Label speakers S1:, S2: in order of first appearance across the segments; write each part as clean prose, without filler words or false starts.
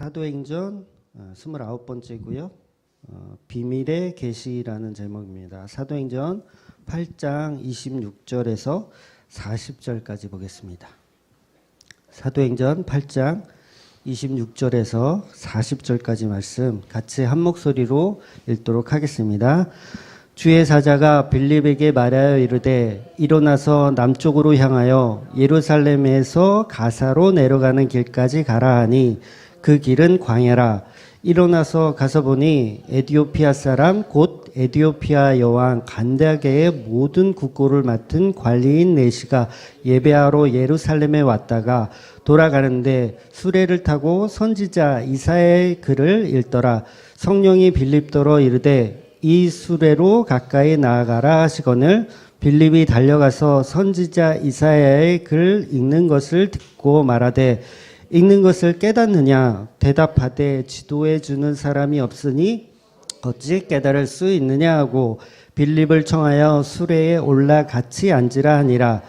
S1: 사도행전 29번째고요. 비밀의 계시라는 제목입니다. 사도행전 8장 26절에서 40절까지 보겠습니다. 사도행전 8장 26절에서 40절까지 말씀 같이 한 목소리로 읽도록 하겠습니다. 주의 사자가 빌립에게 말하여 이르되 일어나서 남쪽으로 향하여 예루살렘에서 가사로 내려가는 길까지 가라 하니 그 길은 광야라. 일어나서 가서 보니 에디오피아 사람 곧 에디오피아 여왕 간다게의 모든 국고를 맡은 관리인 네시가 예배하러 예루살렘에 왔다가 돌아가는데 수레를 타고 선지자 이사야의 글을 읽더라. 성령이 빌립더러 이르되 이 수레로 가까이 나아가라 하시거늘 빌립이 달려가서 선지자 이사야의 글 읽는 것을 듣고 말하되 읽는 것을 깨닫느냐? 대답하되 지도해 주는 사람이 없으니 어찌 깨달을 수 있느냐 하고 빌립을 청하여 수레에 올라 같이 앉으라 하니라.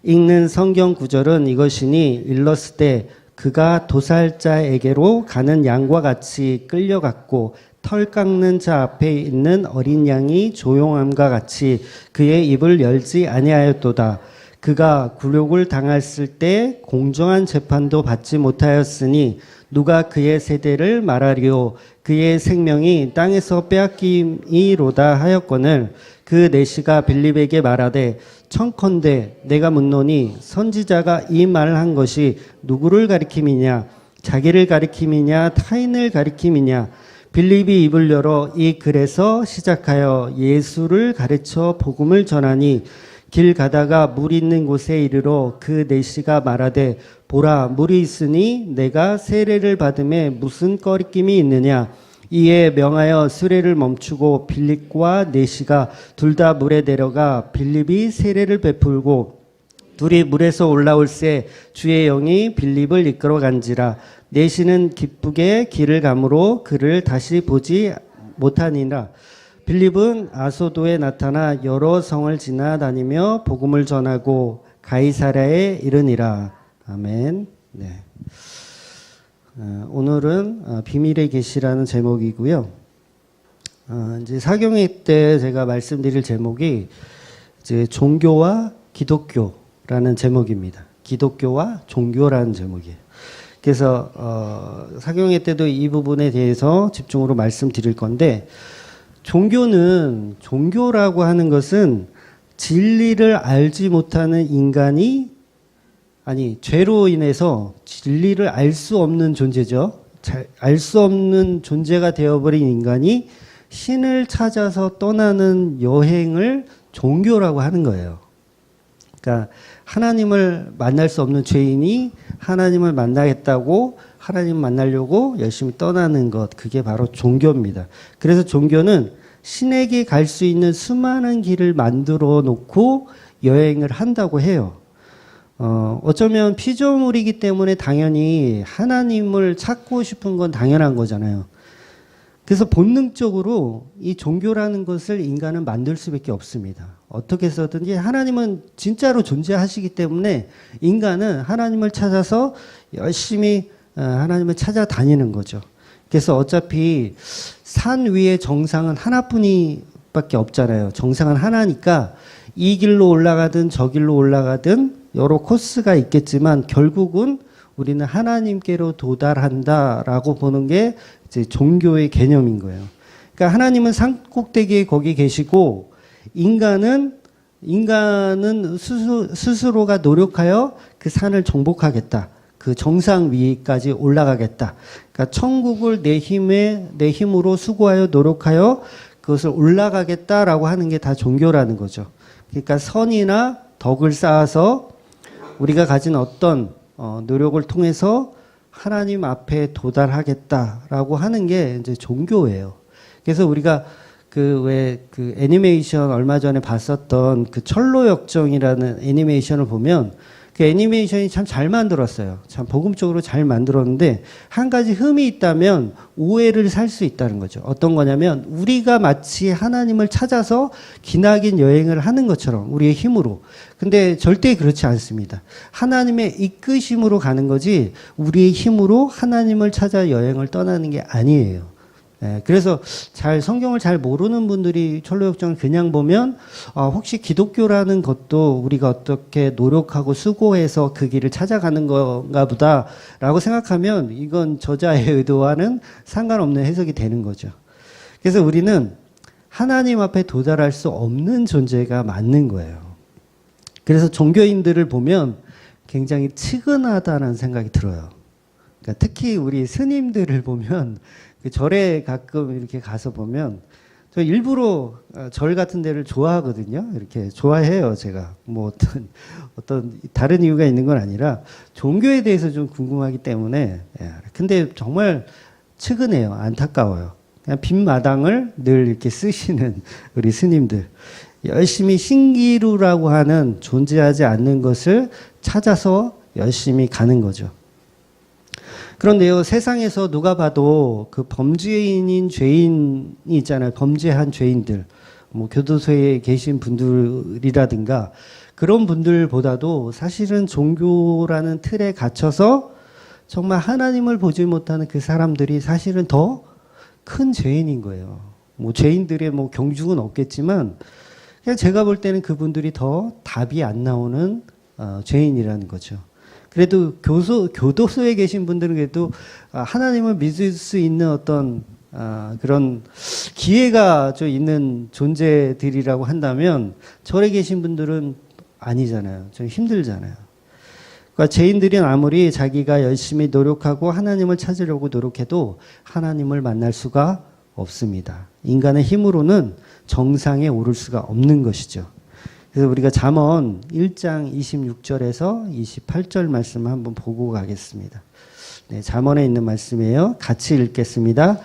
S1: 읽는 성경 구절은 이것이니 일렀을 때 그가 도살자에게로 가는 양과 같이 끌려갔고 털 깎는 자 앞에 있는 어린 양이 조용함과 같이 그의 입을 열지 아니하였도다. 그가 굴욕을 당했을 때 공정한 재판도 받지 못하였으니 누가 그의 세대를 말하리요. 그의 생명이 땅에서 빼앗김이로다 하였거늘 그 네시가 빌립에게 말하되 청컨대 내가 묻노니 선지자가 이 말을 한 것이 누구를 가리킴이냐 자기를 가리킴이냐 타인을 가리킴이냐. 빌립이 입을 열어 이 글에서 시작하여 예수를 가르쳐 복음을 전하니 길 가다가 물 있는 곳에 이르러 그 네시가 말하되 보라 물이 있으니 내가 세례를 받음에 무슨 꺼리낌이 있느냐. 이에 명하여 수레를 멈추고 빌립과 네시가 둘 다 물에 내려가 빌립이 세례를 베풀고 둘이 물에서 올라올새 주의 영이 빌립을 이끌어 간지라. 네시는 기쁘게 길을 가므로 그를 다시 보지 못하니라. 빌립은 아소도에 나타나 여러 성을 지나다니며 복음을 전하고 가이사랴에 이르니라. 아멘. 네. 오늘은 비밀의 계시라는 제목이고요. 이제 사경회 때 제가 말씀드릴 제목이 이제 종교와 기독교라는 제목입니다. 기독교와 종교라는 제목이에요. 그래서 사경회 때도 이 부분에 대해서 집중으로 말씀드릴 건데. 종교라고 하는 것은 진리를 알지 못하는 인간이 죄로 인해서 진리를 알 수 없는 존재죠. 알 수 없는 존재가 되어버린 인간이 신을 찾아서 떠나는 여행을 종교라고 하는 거예요. 그러니까 하나님을 만날 수 없는 죄인이 하나님을 만나겠다고 하나님 만나려고 열심히 떠나는 것, 그게 바로 종교입니다. 그래서 종교는 신에게 갈 수 있는 수많은 길을 만들어 놓고 여행을 한다고 해요. 어쩌면 피조물이기 때문에 당연히 하나님을 찾고 싶은 건 당연한 거잖아요. 그래서 본능적으로 이 종교라는 것을 인간은 만들 수밖에 없습니다. 어떻게 해서든지 하나님은 진짜로 존재하시기 때문에 인간은 하나님을 찾아서 열심히 하나님을 찾아다니는 거죠. 그래서 어차피 산 위에 정상은 하나뿐이밖에 없잖아요. 정상은 하나니까 이 길로 올라가든 저 길로 올라가든 여러 코스가 있겠지만 결국은 우리는 하나님께로 도달한다라고 보는 게 이제 종교의 개념인 거예요. 그러니까 하나님은 산 꼭대기에 거기 계시고 인간은 스스로가 노력하여 그 산을 정복하겠다. 그 정상 위까지 올라가겠다. 그러니까 천국을 내 힘으로 수고하여 노력하여 그것을 올라가겠다라고 하는 게 다 종교라는 거죠. 그러니까 선이나 덕을 쌓아서 우리가 가진 어떤 노력을 통해서 하나님 앞에 도달하겠다라고 하는 게 이제 종교예요. 그래서 우리가 그 애니메이션 얼마 전에 봤었던 그 철로 역정이라는 애니메이션을 보면 그 애니메이션이 참 잘 만들었어요. 참 복음적으로 잘 만들었는데 한 가지 흠이 있다면 오해를 살 수 있다는 거죠. 어떤 거냐면 우리가 마치 하나님을 찾아서 기나긴 여행을 하는 것처럼 우리의 힘으로. 근데 절대 그렇지 않습니다. 하나님의 이끄심으로 가는 거지 우리의 힘으로 하나님을 찾아 여행을 떠나는 게 아니에요. 그래서 성경을 잘 모르는 분들이 철로역정을 그냥 보면 혹시 기독교라는 것도 우리가 어떻게 노력하고 수고해서 그 길을 찾아가는 건가 보다라고 생각하면 이건 저자의 의도와는 상관없는 해석이 되는 거죠. 그래서 우리는 하나님 앞에 도달할 수 없는 존재가 맞는 거예요. 그래서 종교인들을 보면 굉장히 측은하다는 생각이 들어요. 그러니까 특히 우리 스님들을 보면 그 절에 가끔 이렇게 가서 보면 저 일부러 절 같은 데를 좋아하거든요. 이렇게 좋아해요, 제가. 뭐 어떤 다른 이유가 있는 건 아니라 종교에 대해서 좀 궁금하기 때문에. 근데 정말 측은해요. 안타까워요. 그냥 빈 마당을 늘 이렇게 쓰시는 우리 스님들. 열심히 신기루라고 하는 존재하지 않는 것을 찾아서 열심히 가는 거죠. 그런데요, 세상에서 누가 봐도 그 범죄인인 죄인이 있잖아요. 범죄한 죄인들. 뭐 교도소에 계신 분들이라든가 그런 분들보다도 사실은 종교라는 틀에 갇혀서 정말 하나님을 보지 못하는 그 사람들이 사실은 더 큰 죄인인 거예요. 뭐 죄인들의 뭐 경중은 없겠지만 그냥 제가 볼 때는 그분들이 더 답이 안 나오는 죄인이라는 거죠. 그래도 교도소에 계신 분들은 그래도 하나님을 믿을 수 있는 어떤 그런 기회가 좀 있는 존재들이라고 한다면 절에 계신 분들은 아니잖아요. 좀 힘들잖아요. 그러니까 죄인들은 아무리 자기가 열심히 노력하고 하나님을 찾으려고 노력해도 하나님을 만날 수가 없습니다. 인간의 힘으로는 정상에 오를 수가 없는 것이죠. 그래서 우리가 잠언 1장 26절에서 28절 말씀 한번 보고 가겠습니다. 네, 잠언에 있는 말씀이에요. 같이 읽겠습니다.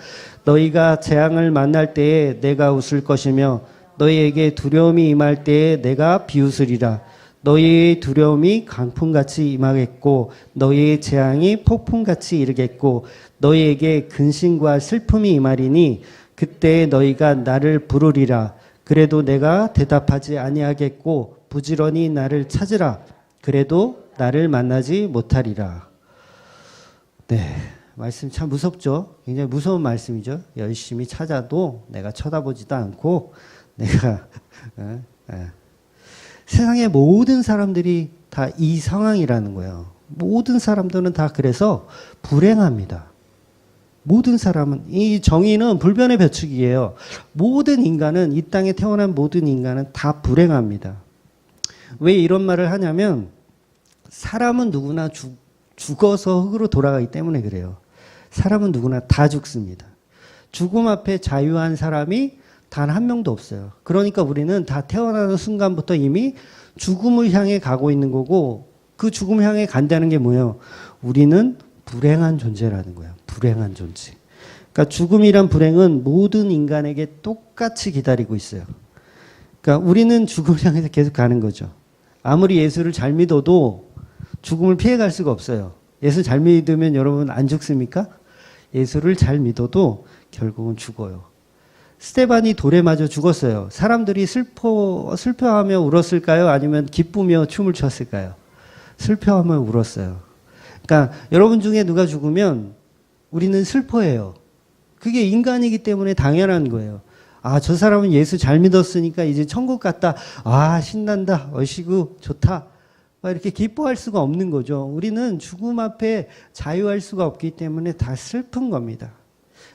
S1: 너희가 재앙을 만날 때에 내가 웃을 것이며 너희에게 두려움이 임할 때에 내가 비웃으리라. 너희의 두려움이 강풍같이 임하겠고 너희의 재앙이 폭풍같이 이르겠고 너희에게 근심과 슬픔이 임하리니 그때 너희가 나를 부르리라. 그래도 내가 대답하지 아니하겠고 부지런히 나를 찾으라. 그래도 나를 만나지 못하리라. 네, 말씀 참 무섭죠. 굉장히 무서운 말씀이죠. 열심히 찾아도 내가 쳐다보지도 않고 내가 세상의 모든 사람들이 다 이 상황이라는 거예요. 모든 사람들은 다 그래서 불행합니다. 모든 사람은, 이 정의는 불변의 배축이에요. 모든 인간은, 이 땅에 태어난 모든 인간은 다 불행합니다. 왜 이런 말을 하냐면 사람은 누구나 죽어서 흙으로 돌아가기 때문에 그래요. 사람은 누구나 다 죽습니다. 죽음 앞에 자유한 사람이 단 한 명도 없어요. 그러니까 우리는 다 태어나는 순간부터 이미 죽음을 향해 가고 있는 거고 그 죽음을 향해 간다는 게 뭐예요? 우리는 불행한 존재라는 거예요. 불행한 존재. 그러니까 죽음이란 불행은 모든 인간에게 똑같이 기다리고 있어요. 그러니까 우리는 죽음을 향해서 계속 가는 거죠. 아무리 예수를 잘 믿어도 죽음을 피해갈 수가 없어요. 예수 잘 믿으면 여러분 안 죽습니까? 예수를 잘 믿어도 결국은 죽어요. 스데반이 돌에 맞아 죽었어요. 사람들이 슬퍼하며 울었을까요? 아니면 기쁘며 춤을 췄을까요? 슬퍼하며 울었어요. 그러니까 여러분 중에 누가 죽으면 우리는 슬퍼해요. 그게 인간이기 때문에 당연한 거예요. 아, 저 사람은 예수 잘 믿었으니까 이제 천국 갔다. 아, 신난다. 어시구 좋다. 막 이렇게 기뻐할 수가 없는 거죠. 우리는 죽음 앞에 자유할 수가 없기 때문에 다 슬픈 겁니다.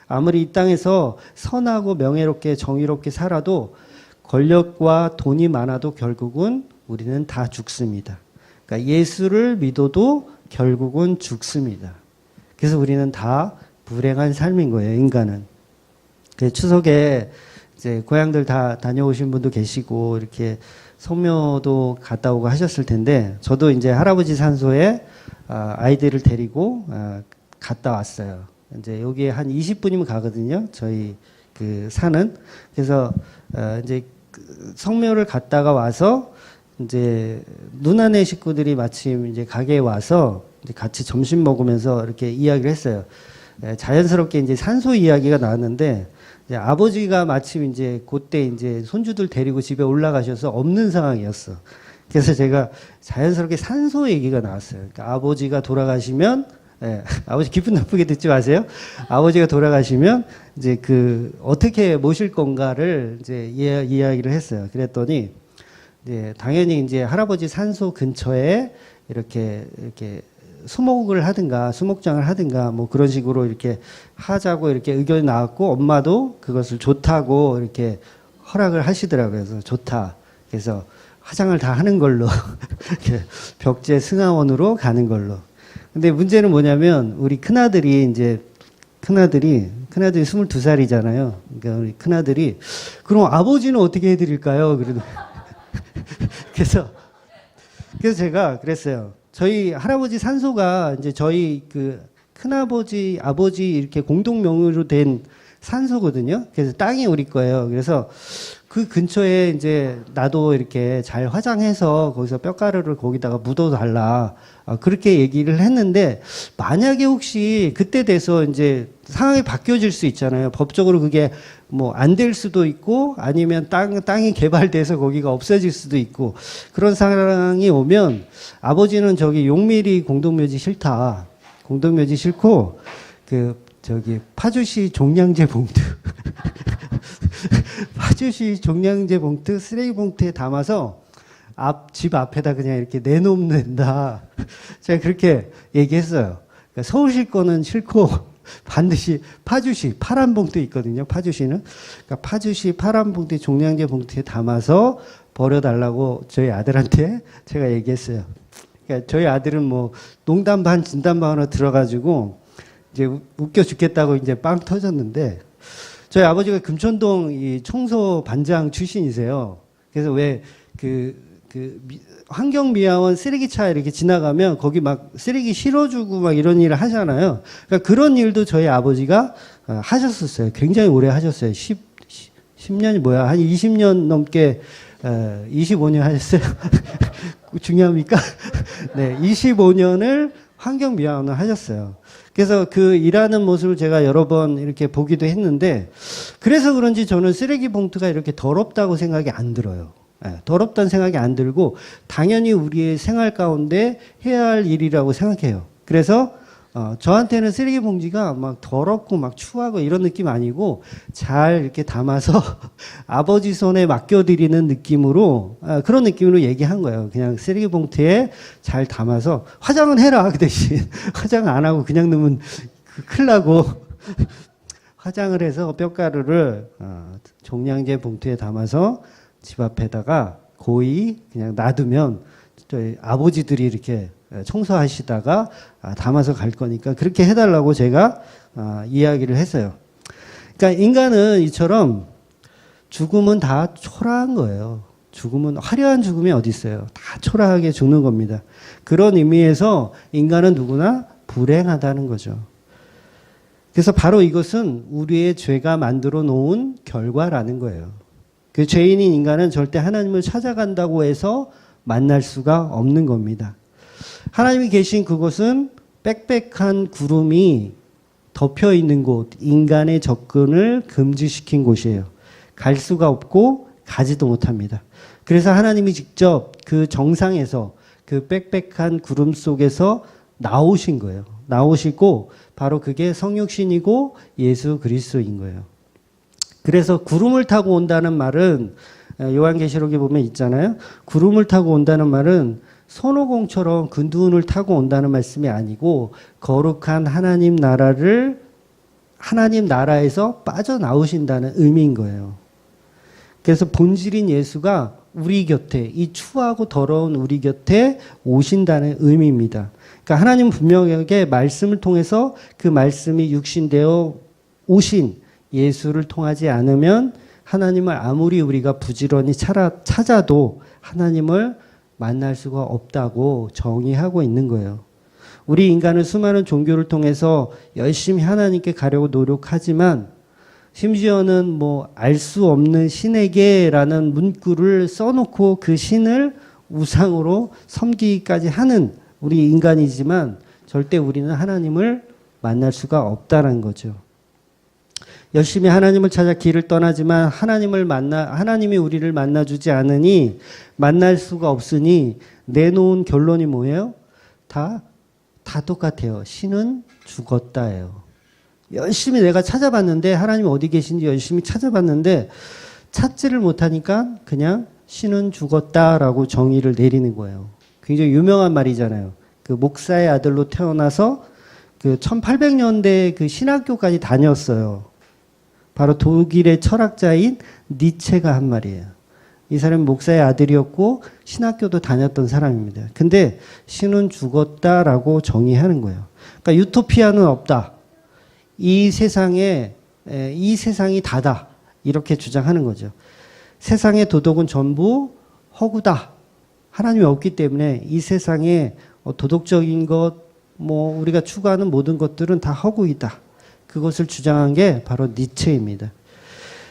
S1: 아무리 이 땅에서 선하고 명예롭게 정의롭게 살아도 권력과 돈이 많아도 결국은 우리는 다 죽습니다. 그러니까 예수를 믿어도 결국은 죽습니다. 그래서 우리는 다 불행한 삶인 거예요, 인간은. 추석에 이제 고향들 다 다녀오신 분도 계시고 이렇게 성묘도 갔다 오고 하셨을 텐데 저도 이제 할아버지 산소에 아이들을 데리고 갔다 왔어요. 이제 여기에 한 20분이면 가거든요. 저희 그 산은. 그래서 이제 성묘를 갔다가 와서 이제 누나네 식구들이 마침 이제 가게에 와서 이제 같이 점심 먹으면서 이렇게 이야기를 했어요. 자연스럽게 이제 산소 이야기가 나왔는데 이제 아버지가 마침 이제 그때 이제 손주들 데리고 집에 올라가셔서 없는 상황이었어. 그래서 제가 자연스럽게 산소 얘기가 나왔어요. 그러니까 아버지가 돌아가시면 아버지 기분 나쁘게 듣지 마세요. 아버지가 돌아가시면 이제 그 어떻게 모실 건가를 이제 이야기를 했어요. 그랬더니 이제 당연히 이제 할아버지 산소 근처에 이렇게 수목을 하든가 수목장을 하든가 뭐 그런 식으로 이렇게 하자고 이렇게 의견이 나왔고 엄마도 그것을 좋다고 이렇게 허락을 하시더라고요. 그래서 좋다. 그래서 화장을 다 하는 걸로 벽제 승하원으로 가는 걸로. 근데 문제는 뭐냐면 우리 큰아들이 22살이잖아요. 그러니까 우리 큰아들이 그럼 아버지는 어떻게 해드릴까요? 그래서 제가 그랬어요. 저희 할아버지 산소가 이제 저희 그 큰아버지, 아버지 이렇게 공동 명의로 된 산소거든요. 그래서 땅이 우리 거예요. 그래서 그 근처에 이제 나도 이렇게 잘 화장해서 거기서 뼈가루를 거기다가 묻어달라. 그렇게 얘기를 했는데 만약에 혹시 그때 돼서 이제 상황이 바뀌어질 수 있잖아요. 법적으로 그게 뭐 안 될 수도 있고 아니면 땅이 개발돼서 거기가 없어질 수도 있고 그런 상황이 오면 아버지는 저기 용미리 공동묘지 싫다. 공동묘지 싫고 파주시 종량제 봉투 파주시 종량제 봉투 쓰레기 봉투에 담아서 집 앞에다 그냥 이렇게 내놓으면 된다. 제가 그렇게 얘기했어요. 그러니까 서울시 거는 싫고 반드시 파주시 파란 봉투 있거든요. 파주시는. 그러니까 파주시 파란 봉투 종량제 봉투에 담아서 버려달라고 저희 아들한테 제가 얘기했어요. 그러니까 저희 아들은 뭐 농담 반 진담 반으로 들어가지고 이제 웃겨 죽겠다고 이제 빵 터졌는데 저희 아버지가 금천동 이 청소 반장 출신이세요. 그래서 왜 환경미화원 쓰레기차 이렇게 지나가면 거기 막 쓰레기 실어주고 막 이런 일을 하잖아요. 그러니까 그런 일도 저희 아버지가 하셨었어요. 굉장히 오래 하셨어요. 10년이 뭐야? 한 20년 넘게, 25년 하셨어요. 중요합니까? 네, 25년을 환경미화원을 하셨어요. 그래서 그 일하는 모습을 제가 여러 번 이렇게 보기도 했는데, 그래서 그런지 저는 쓰레기 봉투가 이렇게 더럽다고 생각이 안 들어요. 더럽다는 생각이 안 들고, 당연히 우리의 생활 가운데 해야 할 일이라고 생각해요. 그래서, 저한테는 쓰레기 봉지가 막 더럽고 막 추하고 이런 느낌 아니고, 잘 이렇게 담아서 아버지 손에 맡겨드리는 느낌으로, 그런 느낌으로 얘기한 거예요. 그냥 쓰레기 봉투에 잘 담아서, 화장은 해라, 그 대신. 화장 안 하고 그냥 넣으면 큰일 나고. 화장을 해서 뼈가루를 종량제 봉투에 담아서 집 앞에다가 고이 그냥 놔두면 저희 아버지들이 이렇게 청소하시다가 담아서 갈 거니까 그렇게 해달라고 제가 이야기를 했어요. 그러니까 인간은 이처럼 죽음은 다 초라한 거예요. 죽음은 화려한 죽음이 어디 있어요? 다 초라하게 죽는 겁니다. 그런 의미에서 인간은 누구나 불행하다는 거죠. 그래서 바로 이것은 우리의 죄가 만들어 놓은 결과라는 거예요. 그 죄인인 인간은 절대 하나님을 찾아간다고 해서 만날 수가 없는 겁니다. 하나님이 계신 그곳은 빽빽한 구름이 덮여 있는 곳, 인간의 접근을 금지시킨 곳이에요. 갈 수가 없고 가지도 못합니다. 그래서 하나님이 직접 그 정상에서 그 빽빽한 구름 속에서 나오신 거예요. 나오시고 바로 그게 성육신이고 예수 그리스도인 거예요. 그래서 구름을 타고 온다는 말은 요한계시록에 보면 있잖아요. 구름을 타고 온다는 말은 손오공처럼 근두운을 타고 온다는 말씀이 아니고 거룩한 하나님 나라에서 빠져나오신다는 의미인 거예요. 그래서 본질인 예수가 우리 곁에, 이 추하고 더러운 우리 곁에 오신다는 의미입니다. 그러니까 하나님은 분명하게 말씀을 통해서 그 말씀이 육신되어 오신 예수를 통하지 않으면 하나님을 아무리 우리가 부지런히 찾아도 하나님을 만날 수가 없다고 정의하고 있는 거예요. 우리 인간은 수많은 종교를 통해서 열심히 하나님께 가려고 노력하지만 심지어는 뭐 알 수 없는 신에게라는 문구를 써놓고 그 신을 우상으로 섬기기까지 하는 우리 인간이지만 절대 우리는 하나님을 만날 수가 없다는 거죠. 열심히 하나님을 찾아 길을 떠나지만 하나님이 우리를 만나주지 않으니 만날 수가 없으니 내놓은 결론이 뭐예요? 다 똑같아요. 신은 죽었다예요. 열심히 내가 찾아봤는데 하나님 어디 계신지 열심히 찾아봤는데 찾지를 못하니까 그냥 신은 죽었다라고 정의를 내리는 거예요. 굉장히 유명한 말이잖아요. 그 목사의 아들로 태어나서 그 1800년대 그 신학교까지 다녔어요. 바로 독일의 철학자인 니체가 한 말이에요. 이 사람이 목사의 아들이었고 신학교도 다녔던 사람입니다. 근데 신은 죽었다라고 정의하는 거예요. 그러니까 유토피아는 없다. 이 세상이 다다. 이렇게 주장하는 거죠. 세상의 도덕은 전부 허구다. 하나님이 없기 때문에 이 세상에 도덕적인 것, 우리가 추구하는 모든 것들은 다 허구이다. 그것을 주장한 게 바로 니체입니다.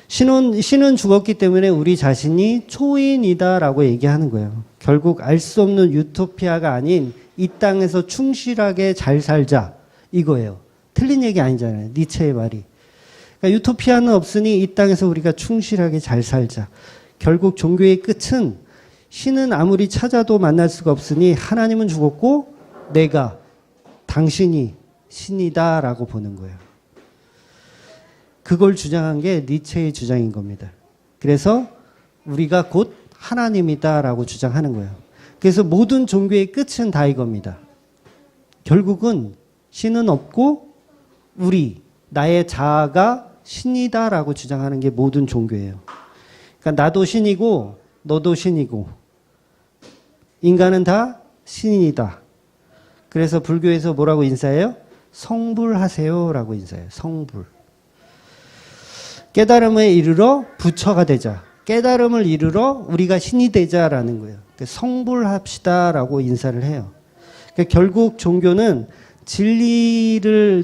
S1: 신은 죽었기 때문에 우리 자신이 초인이다라고 얘기하는 거예요. 결국 알 수 없는 유토피아가 아닌 이 땅에서 충실하게 잘 살자 이거예요. 틀린 얘기 아니잖아요. 니체의 말이. 그러니까 유토피아는 없으니 이 땅에서 우리가 충실하게 잘 살자. 결국 종교의 끝은 신은 아무리 찾아도 만날 수가 없으니 하나님은 죽었고 당신이 신이다라고 보는 거예요. 그걸 주장한 게 니체의 주장인 겁니다. 그래서 우리가 곧 하나님이다라고 주장하는 거예요. 그래서 모든 종교의 끝은 다 이겁니다. 결국은 신은 없고 나의 자아가 신이다라고 주장하는 게 모든 종교예요. 그러니까 나도 신이고 너도 신이고 인간은 다 신이다. 그래서 불교에서 뭐라고 인사해요? 성불하세요라고 인사해요. 성불. 깨달음에 이르러 부처가 되자. 깨달음을 이르러 우리가 신이 되자라는 거예요. 성불합시다라고 인사를 해요. 그러니까 결국 종교는 진리인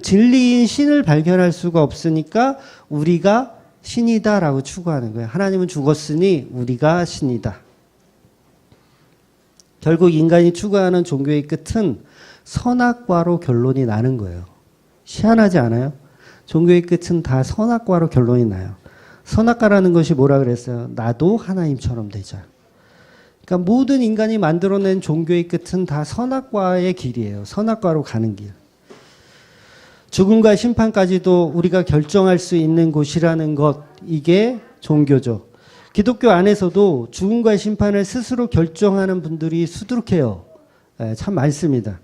S1: 신을 발견할 수가 없으니까 우리가 신이다라고 추구하는 거예요. 하나님은 죽었으니 우리가 신이다. 결국 인간이 추구하는 종교의 끝은 선악과로 결론이 나는 거예요. 희한하지 않아요? 종교의 끝은 다 선악과로 결론이 나요. 선악과라는 것이 뭐라 그랬어요? 나도 하나님처럼 되자. 그러니까 모든 인간이 만들어낸 종교의 끝은 다 선악과의 길이에요. 선악과로 가는 길. 죽음과 심판까지도 우리가 결정할 수 있는 곳이라는 것, 이게 종교죠. 기독교 안에서도 죽음과 심판을 스스로 결정하는 분들이 수두룩해요. 참 많습니다.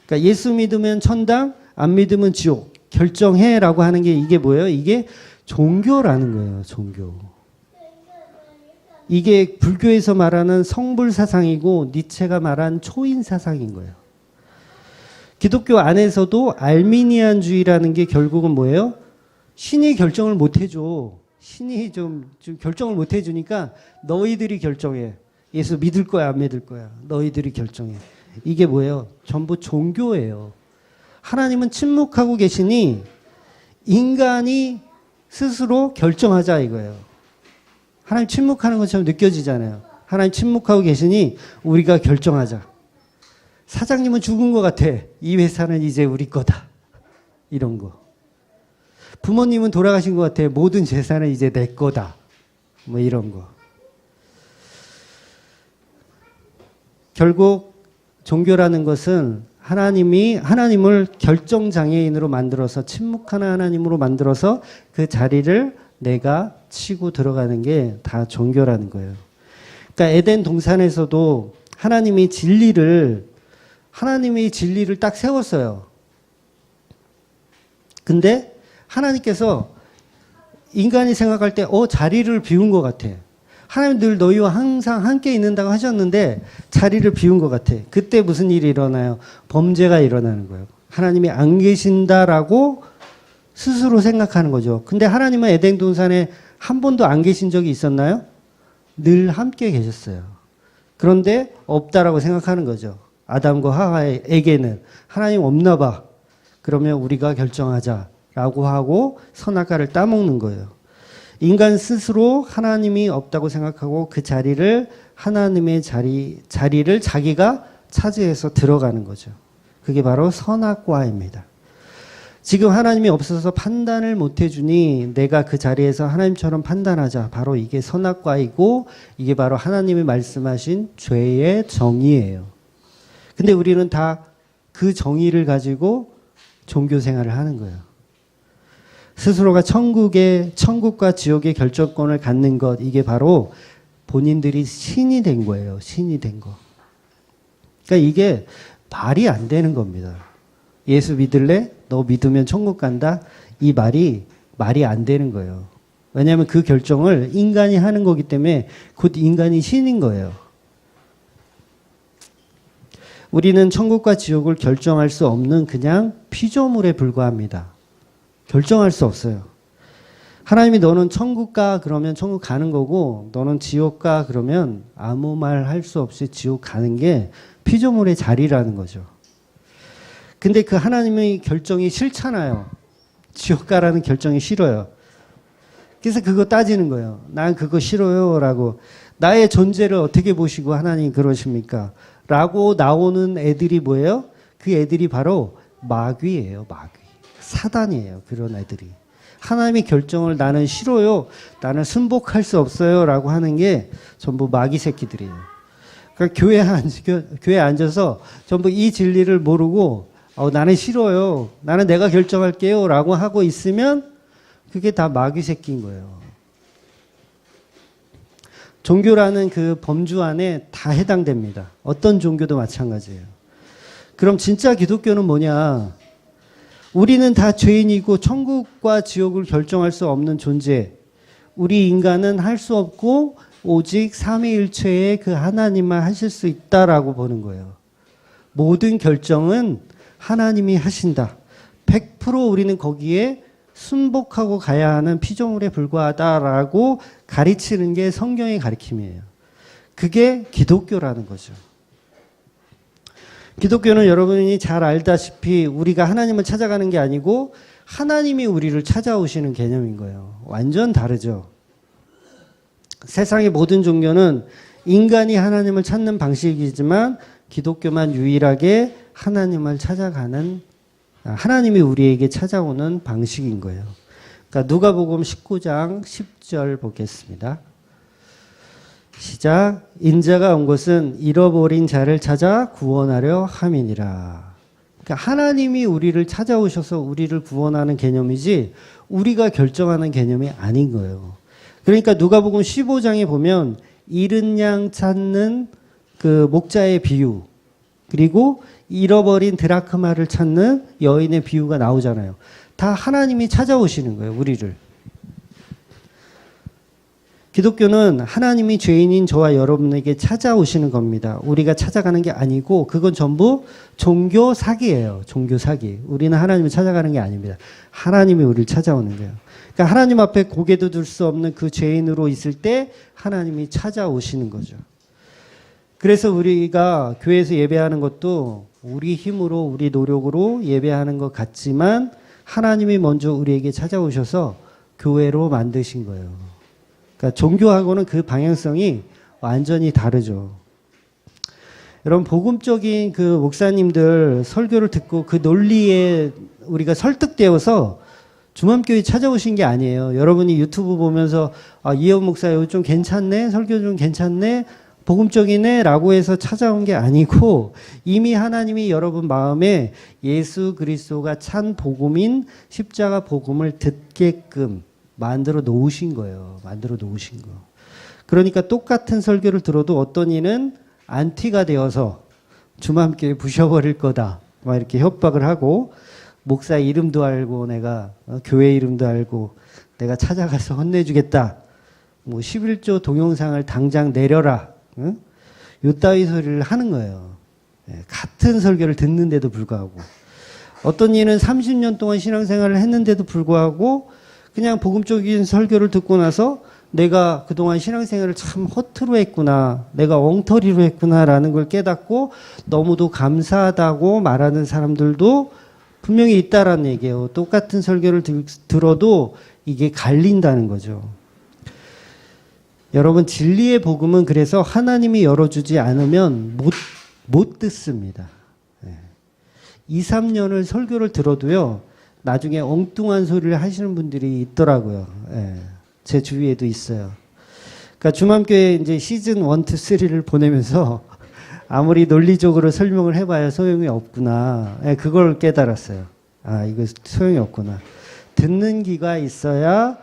S1: 그러니까 예수 믿으면 천당, 안 믿으면 지옥. 결정해라고 하는 게 이게 뭐예요? 이게 종교라는 거예요. 종교. 이게 불교에서 말하는 성불 사상이고 니체가 말한 초인 사상인 거예요. 기독교 안에서도 알미니안주의라는 게 결국은 뭐예요? 신이 결정을 못 해줘. 신이 좀 결정을 못 해주니까 너희들이 결정해. 예수 믿을 거야 안 믿을 거야. 너희들이 결정해. 이게 뭐예요? 전부 종교예요. 하나님은 침묵하고 계시니 인간이 스스로 결정하자 이거예요. 하나님 침묵하는 것처럼 느껴지잖아요. 하나님 침묵하고 계시니 우리가 결정하자. 사장님은 죽은 것 같아. 이 회사는 이제 우리 거다. 이런 거. 부모님은 돌아가신 것 같아. 모든 재산은 이제 내 거다. 이런 거. 결국 종교라는 것은 하나님을 결정장애인으로 만들어서 침묵하는 하나님으로 만들어서 그 자리를 내가 치고 들어가는 게 다 종교라는 거예요. 그러니까 에덴 동산에서도 하나님이 진리를 딱 세웠어요. 근데 하나님께서 인간이 생각할 때 자리를 비운 것 같아. 하나님 늘 너희와 항상 함께 있는다고 하셨는데 자리를 비운 것 같아. 그때 무슨 일이 일어나요? 범죄가 일어나는 거예요. 하나님이 안 계신다라고 스스로 생각하는 거죠. 근데 하나님은 에덴 동산에 한 번도 안 계신 적이 있었나요? 늘 함께 계셨어요. 그런데 없다라고 생각하는 거죠. 아담과 하와에게는 하나님 없나 봐. 그러면 우리가 결정하자라고 하고 선악과를 따먹는 거예요. 인간 스스로 하나님이 없다고 생각하고 그 자리를 하나님의 자리를 자기가 차지해서 들어가는 거죠. 그게 바로 선악과입니다. 지금 하나님이 없어서 판단을 못 해주니 내가 그 자리에서 하나님처럼 판단하자. 바로 이게 선악과이고 이게 바로 하나님이 말씀하신 죄의 정의예요. 근데 우리는 다 그 정의를 가지고 종교 생활을 하는 거예요. 스스로가 천국과 지옥의 결정권을 갖는 것, 이게 바로 본인들이 신이 된 거예요. 신이 된 거. 그러니까 이게 말이 안 되는 겁니다. 예수 믿을래? 너 믿으면 천국 간다? 이 말이 안 되는 거예요. 왜냐하면 그 결정을 인간이 하는 거기 때문에 곧 인간이 신인 거예요. 우리는 천국과 지옥을 결정할 수 없는 그냥 피조물에 불과합니다. 결정할 수 없어요. 하나님이 너는 천국 가 그러면 천국 가는 거고 너는 지옥 가 그러면 아무 말 할 수 없이 지옥 가는 게 피조물의 자리라는 거죠. 근데 그 하나님의 결정이 싫잖아요. 지옥 가라는 결정이 싫어요. 그래서 그거 따지는 거예요. 난 그거 싫어요 라고. 나의 존재를 어떻게 보시고 하나님 그러십니까? 라고 나오는 애들이 뭐예요? 그 애들이 바로 마귀예요. 마귀. 사단이에요. 그런 애들이. 하나님의 결정을 나는 싫어요. 나는 순복할 수 없어요. 라고 하는 게 전부 마귀 새끼들이에요. 그러니까 교회에 앉아서 전부 이 진리를 모르고 나는 싫어요. 나는 내가 결정할게요. 라고 하고 있으면 그게 다 마귀 새끼인 거예요. 종교라는 그 범주 안에 다 해당됩니다. 어떤 종교도 마찬가지예요. 그럼 진짜 기독교는 뭐냐? 우리는 다 죄인이고 천국과 지옥을 결정할 수 없는 존재. 우리 인간은 할 수 없고 오직 삼위일체의 그 하나님만 하실 수 있다라고 보는 거예요. 모든 결정은 하나님이 하신다. 100% 우리는 거기에 순복하고 가야 하는 피조물에 불과하다라고 가르치는 게 성경의 가르침이에요. 그게 기독교라는 거죠. 기독교는 여러분이 잘 알다시피 우리가 하나님을 찾아가는 게 아니고 하나님이 우리를 찾아오시는 개념인 거예요. 완전 다르죠. 세상의 모든 종교는 인간이 하나님을 찾는 방식이지만 기독교만 유일하게 하나님을 찾아가는, 하나님이 우리에게 찾아오는 방식인 거예요. 그러니까 누가복음 19장 10절 보겠습니다. 시작. 인자가 온 것은 잃어버린 자를 찾아 구원하려 함이니라. 그러니까 하나님이 우리를 찾아오셔서 우리를 구원하는 개념이지 우리가 결정하는 개념이 아닌 거예요. 그러니까 누가복음 15장에 보면 잃은 양 찾는 그 목자의 비유, 그리고 잃어버린 드라크마를 찾는 여인의 비유가 나오잖아요. 다 하나님이 찾아오시는 거예요, 우리를. 기독교는 하나님이 죄인인 저와 여러분에게 찾아오시는 겁니다. 우리가 찾아가는 게 아니고 그건 전부 종교 사기예요. 종교 사기. 우리는 하나님을 찾아가는 게 아닙니다. 하나님이 우리를 찾아오는 거예요. 그러니까 하나님 앞에 고개도 들 수 없는 그 죄인으로 있을 때 하나님이 찾아오시는 거죠. 그래서 우리가 교회에서 예배하는 것도 우리 힘으로 우리 노력으로 예배하는 것 같지만 하나님이 먼저 우리에게 찾아오셔서 교회로 만드신 거예요. 그러니까 종교하고는 그 방향성이 완전히 다르죠. 여러분 복음적인 그 목사님들 설교를 듣고 그 논리에 우리가 설득되어서 주맘교회 찾아오신 게 아니에요. 여러분이 유튜브 보면서 이혜원 목사 이거 좀 괜찮네, 설교 좀 괜찮네, 복음적이네 라고 해서 찾아온 게 아니고 이미 하나님이 여러분 마음에 예수 그리스도가 찬 복음인 십자가 복음을 듣게끔 만들어 놓으신 거예요. 만들어 놓으신 거. 그러니까 똑같은 설교를 들어도 어떤 이는 안티가 되어서 주맘교회 부셔버릴 거다 막 이렇게 협박을 하고 목사 이름도 알고 내가 교회 이름도 알고 내가 찾아가서 혼내주겠다. 뭐 11조 동영상을 당장 내려라. 응? 요따위 소리를 하는 거예요. 같은 설교를 듣는데도 불구하고. 어떤 이는 30년 동안 신앙생활을 했는데도 불구하고 그냥 복음적인 설교를 듣고 나서 내가 그동안 신앙생활을 참 허투루 했구나, 내가 엉터리로 했구나라는 걸 깨닫고 너무도 감사하다고 말하는 사람들도 분명히 있다라는 얘기예요. 똑같은 설교를 들어도 이게 갈린다는 거죠. 여러분 진리의 복음은 그래서 하나님이 열어주지 않으면 못 듣습니다. 2, 3년을 설교를 들어도요. 나중에 엉뚱한 소리를 하시는 분들이 있더라고요. 제 주위에도 있어요. 그러니까 주맘교회 이제 시즌 1, 2, 3를 보내면서 아무리 논리적으로 설명을 해봐야 소용이 없구나. 그걸 깨달았어요. 아, 이거 소용이 없구나. 듣는 귀가 있어야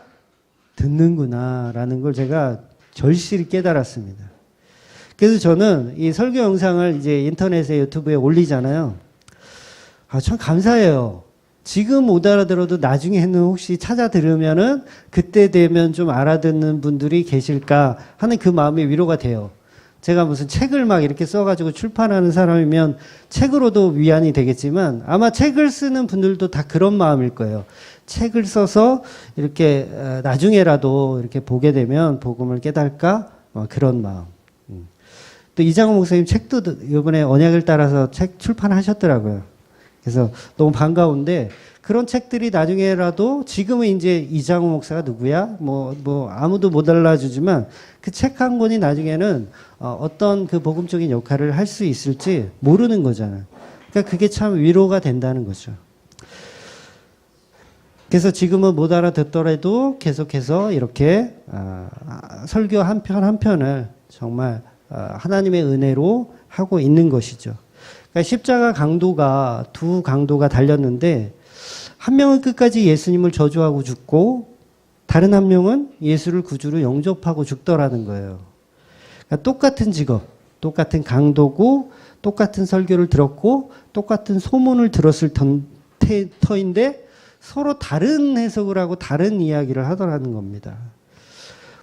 S1: 듣는구나라는 걸 제가 절실히 깨달았습니다. 그래서 저는 이 설교 영상을 이제 인터넷에 유튜브에 올리잖아요. 아, 참 감사해요. 지금 못 알아들어도 나중에는 혹시 찾아 들으면은 그때 되면 좀 알아듣는 분들이 계실까 하는 그 마음이 위로가 돼요. 제가 무슨 책을 막 이렇게 써가지고 출판하는 사람이면 책으로도 위안이 되겠지만 아마 책을 쓰는 분들도 다 그런 마음일 거예요. 책을 써서 이렇게 나중에라도 이렇게 보게 되면 복음을 깨달을까? 그런 마음. 또 이장호 목사님 책도 이번에 언약을 따라서 책 출판하셨더라고요. 그래서 너무 반가운데 그런 책들이 나중에라도 지금은 이제 이장호 목사가 누구야? 뭐 아무도 못 알아주지만 그 책 한 권이 나중에는 어떤 그 복음적인 역할을 할 수 있을지 모르는 거잖아요. 그러니까 그게 참 위로가 된다는 거죠. 그래서 지금은 못 알아듣더라도 계속해서 이렇게 설교 한 편 한 편을 정말 하나님의 은혜로 하고 있는 것이죠. 그러니까 십자가 강도가 두 강도가 달렸는데 한 명은 끝까지 예수님을 저주하고 죽고 다른 한 명은 예수를 구주로 영접하고 죽더라는 거예요. 그러니까 똑같은 직업, 똑같은 강도고 똑같은 설교를 들었고 똑같은 소문을 들었을 터인데 서로 다른 해석을 하고 다른 이야기를 하더라는 겁니다.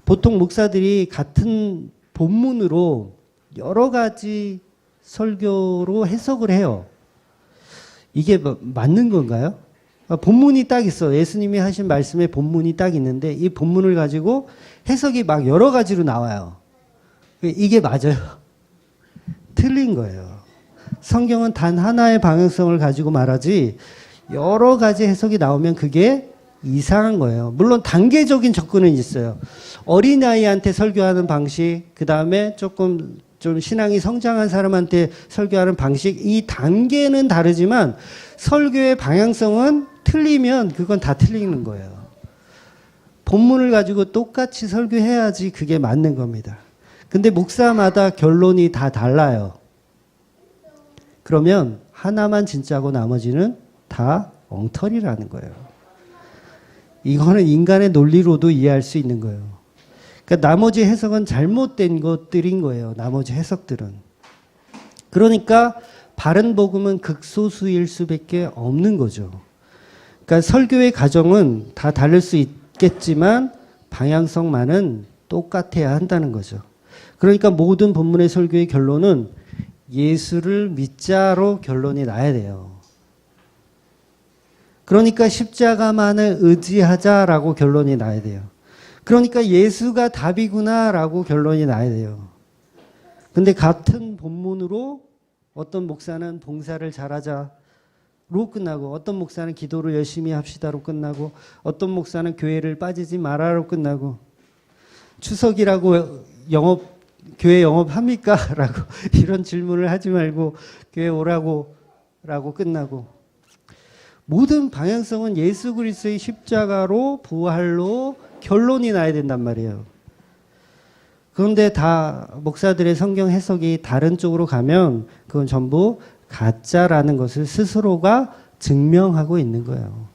S1: 보통 목사들이 같은 본문으로 여러 가지 설교로 해석을 해요. 이게 맞는 건가요? 본문이 딱 있어. 예수님이 하신 말씀에 본문이 딱 있는데 이 본문을 가지고 해석이 막 여러 가지로 나와요. 이게 맞아요? 틀린 거예요. 성경은 단 하나의 방향성을 가지고 말하지 여러 가지 해석이 나오면 그게 이상한 거예요. 물론 단계적인 접근은 있어요. 어린아이한테 설교하는 방식, 그 다음에 조금 좀 신앙이 성장한 사람한테 설교하는 방식, 이 단계는 다르지만 설교의 방향성은 틀리면 그건 다 틀리는 거예요. 본문을 가지고 똑같이 설교해야지 그게 맞는 겁니다. 근데 목사마다 결론이 다 달라요. 그러면 하나만 진짜고 나머지는 다 엉터리라는 거예요. 이거는 인간의 논리로도 이해할 수 있는 거예요. 그러니까 나머지 해석은 잘못된 것들인 거예요. 나머지 해석들은. 그러니까 바른 복음은 극소수일 수밖에 없는 거죠. 그러니까 설교의 과정은 다 다를 수 있겠지만 방향성만은 똑같아야 한다는 거죠. 그러니까 모든 본문의 설교의 결론은 예수를 믿자로 결론이 나야 돼요. 그러니까 십자가만을 의지하자라고 결론이 나야 돼요. 그러니까 예수가 답이구나라고 결론이 나야 돼요. 근데 같은 본문으로 어떤 목사는 봉사를 잘하자로 끝나고 어떤 목사는 기도를 열심히 합시다로 끝나고 어떤 목사는 교회를 빠지지 마라로 끝나고 추석이라고 교회 영업합니까? 라고 이런 질문을 하지 말고 교회 오라고 라고 끝나고 모든 방향성은 예수 그리스도의 십자가로 부활로 결론이 나야 된단 말이에요. 그런데 다 목사들의 성경 해석이 다른 쪽으로 가면 그건 전부 가짜라는 것을 스스로가 증명하고 있는 거예요.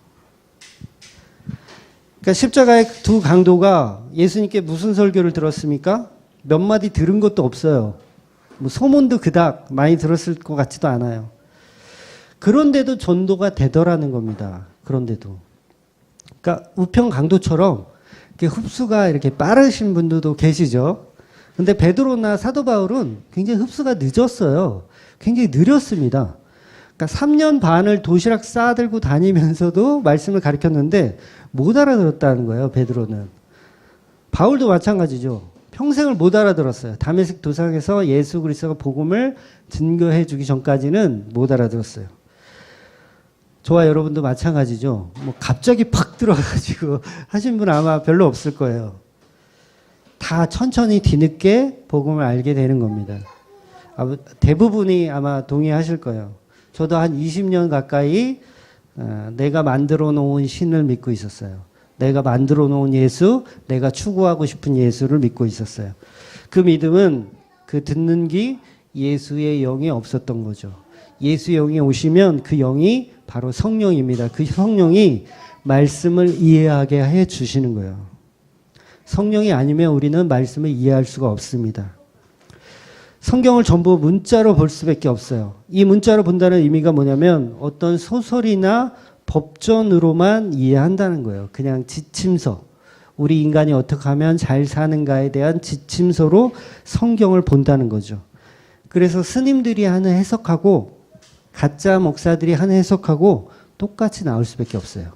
S1: 그러니까 십자가의 두 강도가 예수님께 무슨 설교를 들었습니까? 몇 마디 들은 것도 없어요. 뭐 소문도 그닥 많이 들었을 것 같지도 않아요. 그런데도 전도가 되더라는 겁니다. 그런데도. 그러니까 우편 강도처럼 이렇게 흡수가 이렇게 빠르신 분들도 계시죠. 근데 베드로나 사도 바울은 굉장히 흡수가 늦었어요. 굉장히 느렸습니다. 그러니까 3년 반을 도시락 싸들고 다니면서도 말씀을 가르쳤는데 못 알아들었다는 거예요. 베드로는. 바울도 마찬가지죠. 평생을 못 알아들었어요. 다메섹 도상에서 예수 그리스도가 복음을 증거해 주기 전까지는 못 알아들었어요. 저와 여러분도 마찬가지죠. 뭐 갑자기 팍 들어가지고 하신 분 아마 별로 없을 거예요. 다 천천히 뒤늦게 복음을 알게 되는 겁니다. 대부분이 아마 동의하실 거예요. 저도 한 20년 가까이 내가 만들어 놓은 신을 믿고 있었어요. 내가 만들어 놓은 예수, 내가 추구하고 싶은 예수를 믿고 있었어요. 그 믿음은 그 듣는 귀 예수의 영이 없었던 거죠. 예수의 영이 오시면 그 영이 바로 성령입니다. 그 성령이 말씀을 이해하게 해 주시는 거예요. 성령이 아니면 우리는 말씀을 이해할 수가 없습니다. 성경을 전부 문자로 볼 수밖에 없어요. 이 문자로 본다는 의미가 뭐냐면 어떤 소설이나 법전으로만 이해한다는 거예요. 그냥 지침서. 우리 인간이 어떻게 하면 잘 사는가에 대한 지침서로 성경을 본다는 거죠. 그래서 스님들이 하는 해석하고 가짜 목사들이 하는 해석하고 똑같이 나올 수밖에 없어요.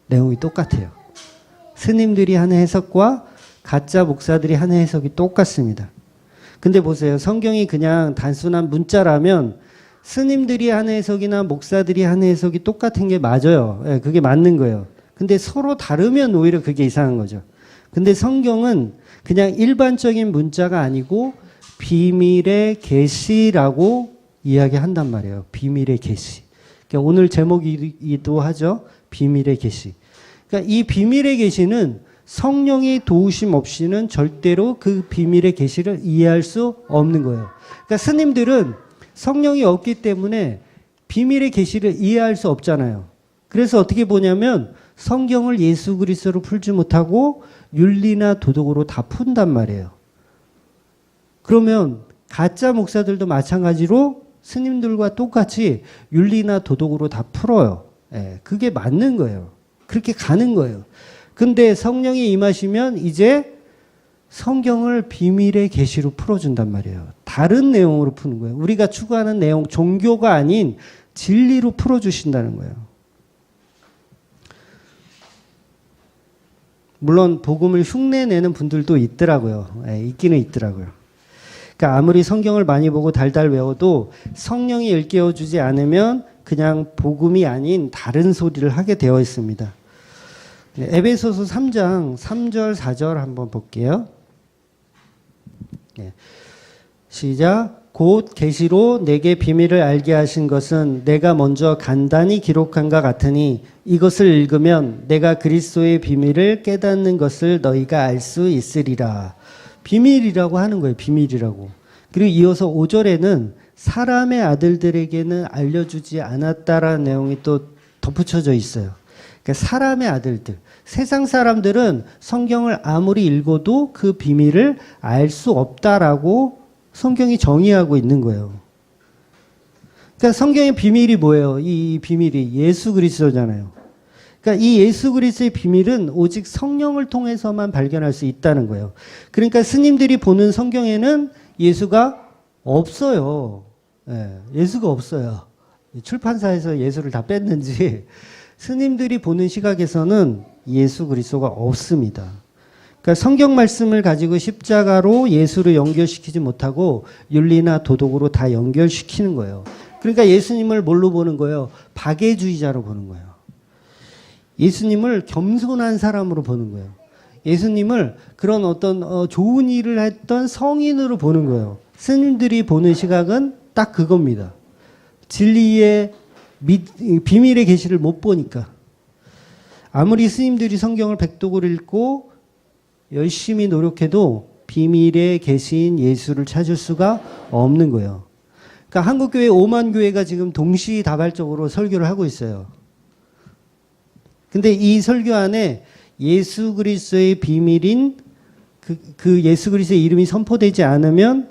S1: 내용이 똑같아요. 스님들이 하는 해석과 가짜 목사들이 하는 해석이 똑같습니다. 근데 보세요. 성경이 그냥 단순한 문자라면 스님들이 하는 해석이나 목사들이 하는 해석이 똑같은 게 맞아요. 예, 그게 맞는 거예요. 근데 서로 다르면 오히려 그게 이상한 거죠. 근데 성경은 그냥 일반적인 문자가 아니고 비밀의 계시라고 이야기한단 말이에요. 비밀의 계시. 그러니까 오늘 제목이기도 하죠. 비밀의 계시. 그러니까 이 비밀의 계시는 성령의 도우심 없이는 절대로 그 비밀의 계시를 이해할 수 없는 거예요. 그러니까 스님들은 성령이 없기 때문에 비밀의 계시를 이해할 수 없잖아요. 그래서 어떻게 보냐면 성경을 예수 그리스도로 풀지 못하고 윤리나 도덕으로 다 푼단 말이에요. 그러면 가짜 목사들도 마찬가지로 스님들과 똑같이 윤리나 도덕으로 다 풀어요. 예, 그게 맞는 거예요. 그렇게 가는 거예요. 근데 성령이 임하시면 이제 성경을 비밀의 계시로 풀어준단 말이에요. 다른 내용으로 푸는 거예요. 우리가 추구하는 내용, 종교가 아닌 진리로 풀어주신다는 거예요. 물론 복음을 흉내내는 분들도 있더라고요. 예, 있기는 있더라고요. 그러니까 아무리 성경을 많이 보고 달달 외워도 성령이 일깨워주지 않으면 그냥 복음이 아닌 다른 소리를 하게 되어 있습니다. 에베소서 3장 3절 4절 한번 볼게요. 시작. 곧 계시로 내게 비밀을 알게 하신 것은 내가 먼저 간단히 기록한과 같으니 이것을 읽으면 내가 그리스도의 비밀을 깨닫는 것을 너희가 알 수 있으리라. 비밀이라고 하는 거예요. 비밀이라고. 그리고 이어서 5절에는 사람의 아들들에게는 알려주지 않았다라는 내용이 또 덧붙여져 있어요. 그러니까 사람의 아들들. 세상 사람들은 성경을 아무리 읽어도 그 비밀을 알 수 없다라고 성경이 정의하고 있는 거예요. 그러니까 성경의 비밀이 뭐예요? 이 비밀이 예수 그리스도잖아요. 그러니까 이 예수 그리스도의 비밀은 오직 성령을 통해서만 발견할 수 있다는 거예요. 그러니까 스님들이 보는 성경에는 예수가 없어요. 예수가 없어요. 출판사에서 예수를 다 뺐는지 스님들이 보는 시각에서는 예수 그리스도가 없습니다. 그러니까 성경 말씀을 가지고 십자가로 예수를 연결시키지 못하고 윤리나 도덕으로 다 연결시키는 거예요. 그러니까 예수님을 뭘로 보는 거예요? 박애주의자로 보는 거예요. 예수님을 겸손한 사람으로 보는 거예요. 예수님을 그런 어떤 좋은 일을 했던 성인으로 보는 거예요. 스님들이 보는 시각은 딱 그겁니다. 진리의 비밀의 계시를 못 보니까. 아무리 스님들이 성경을 백독을 읽고 열심히 노력해도 비밀의 계시인 예수를 찾을 수가 없는 거예요. 그러니까 한국교회 5만 교회가 지금 동시다발적으로 설교를 하고 있어요. 근데 이 설교 안에 예수 그리스도의 비밀인 그 예수 그리스도의 이름이 선포되지 않으면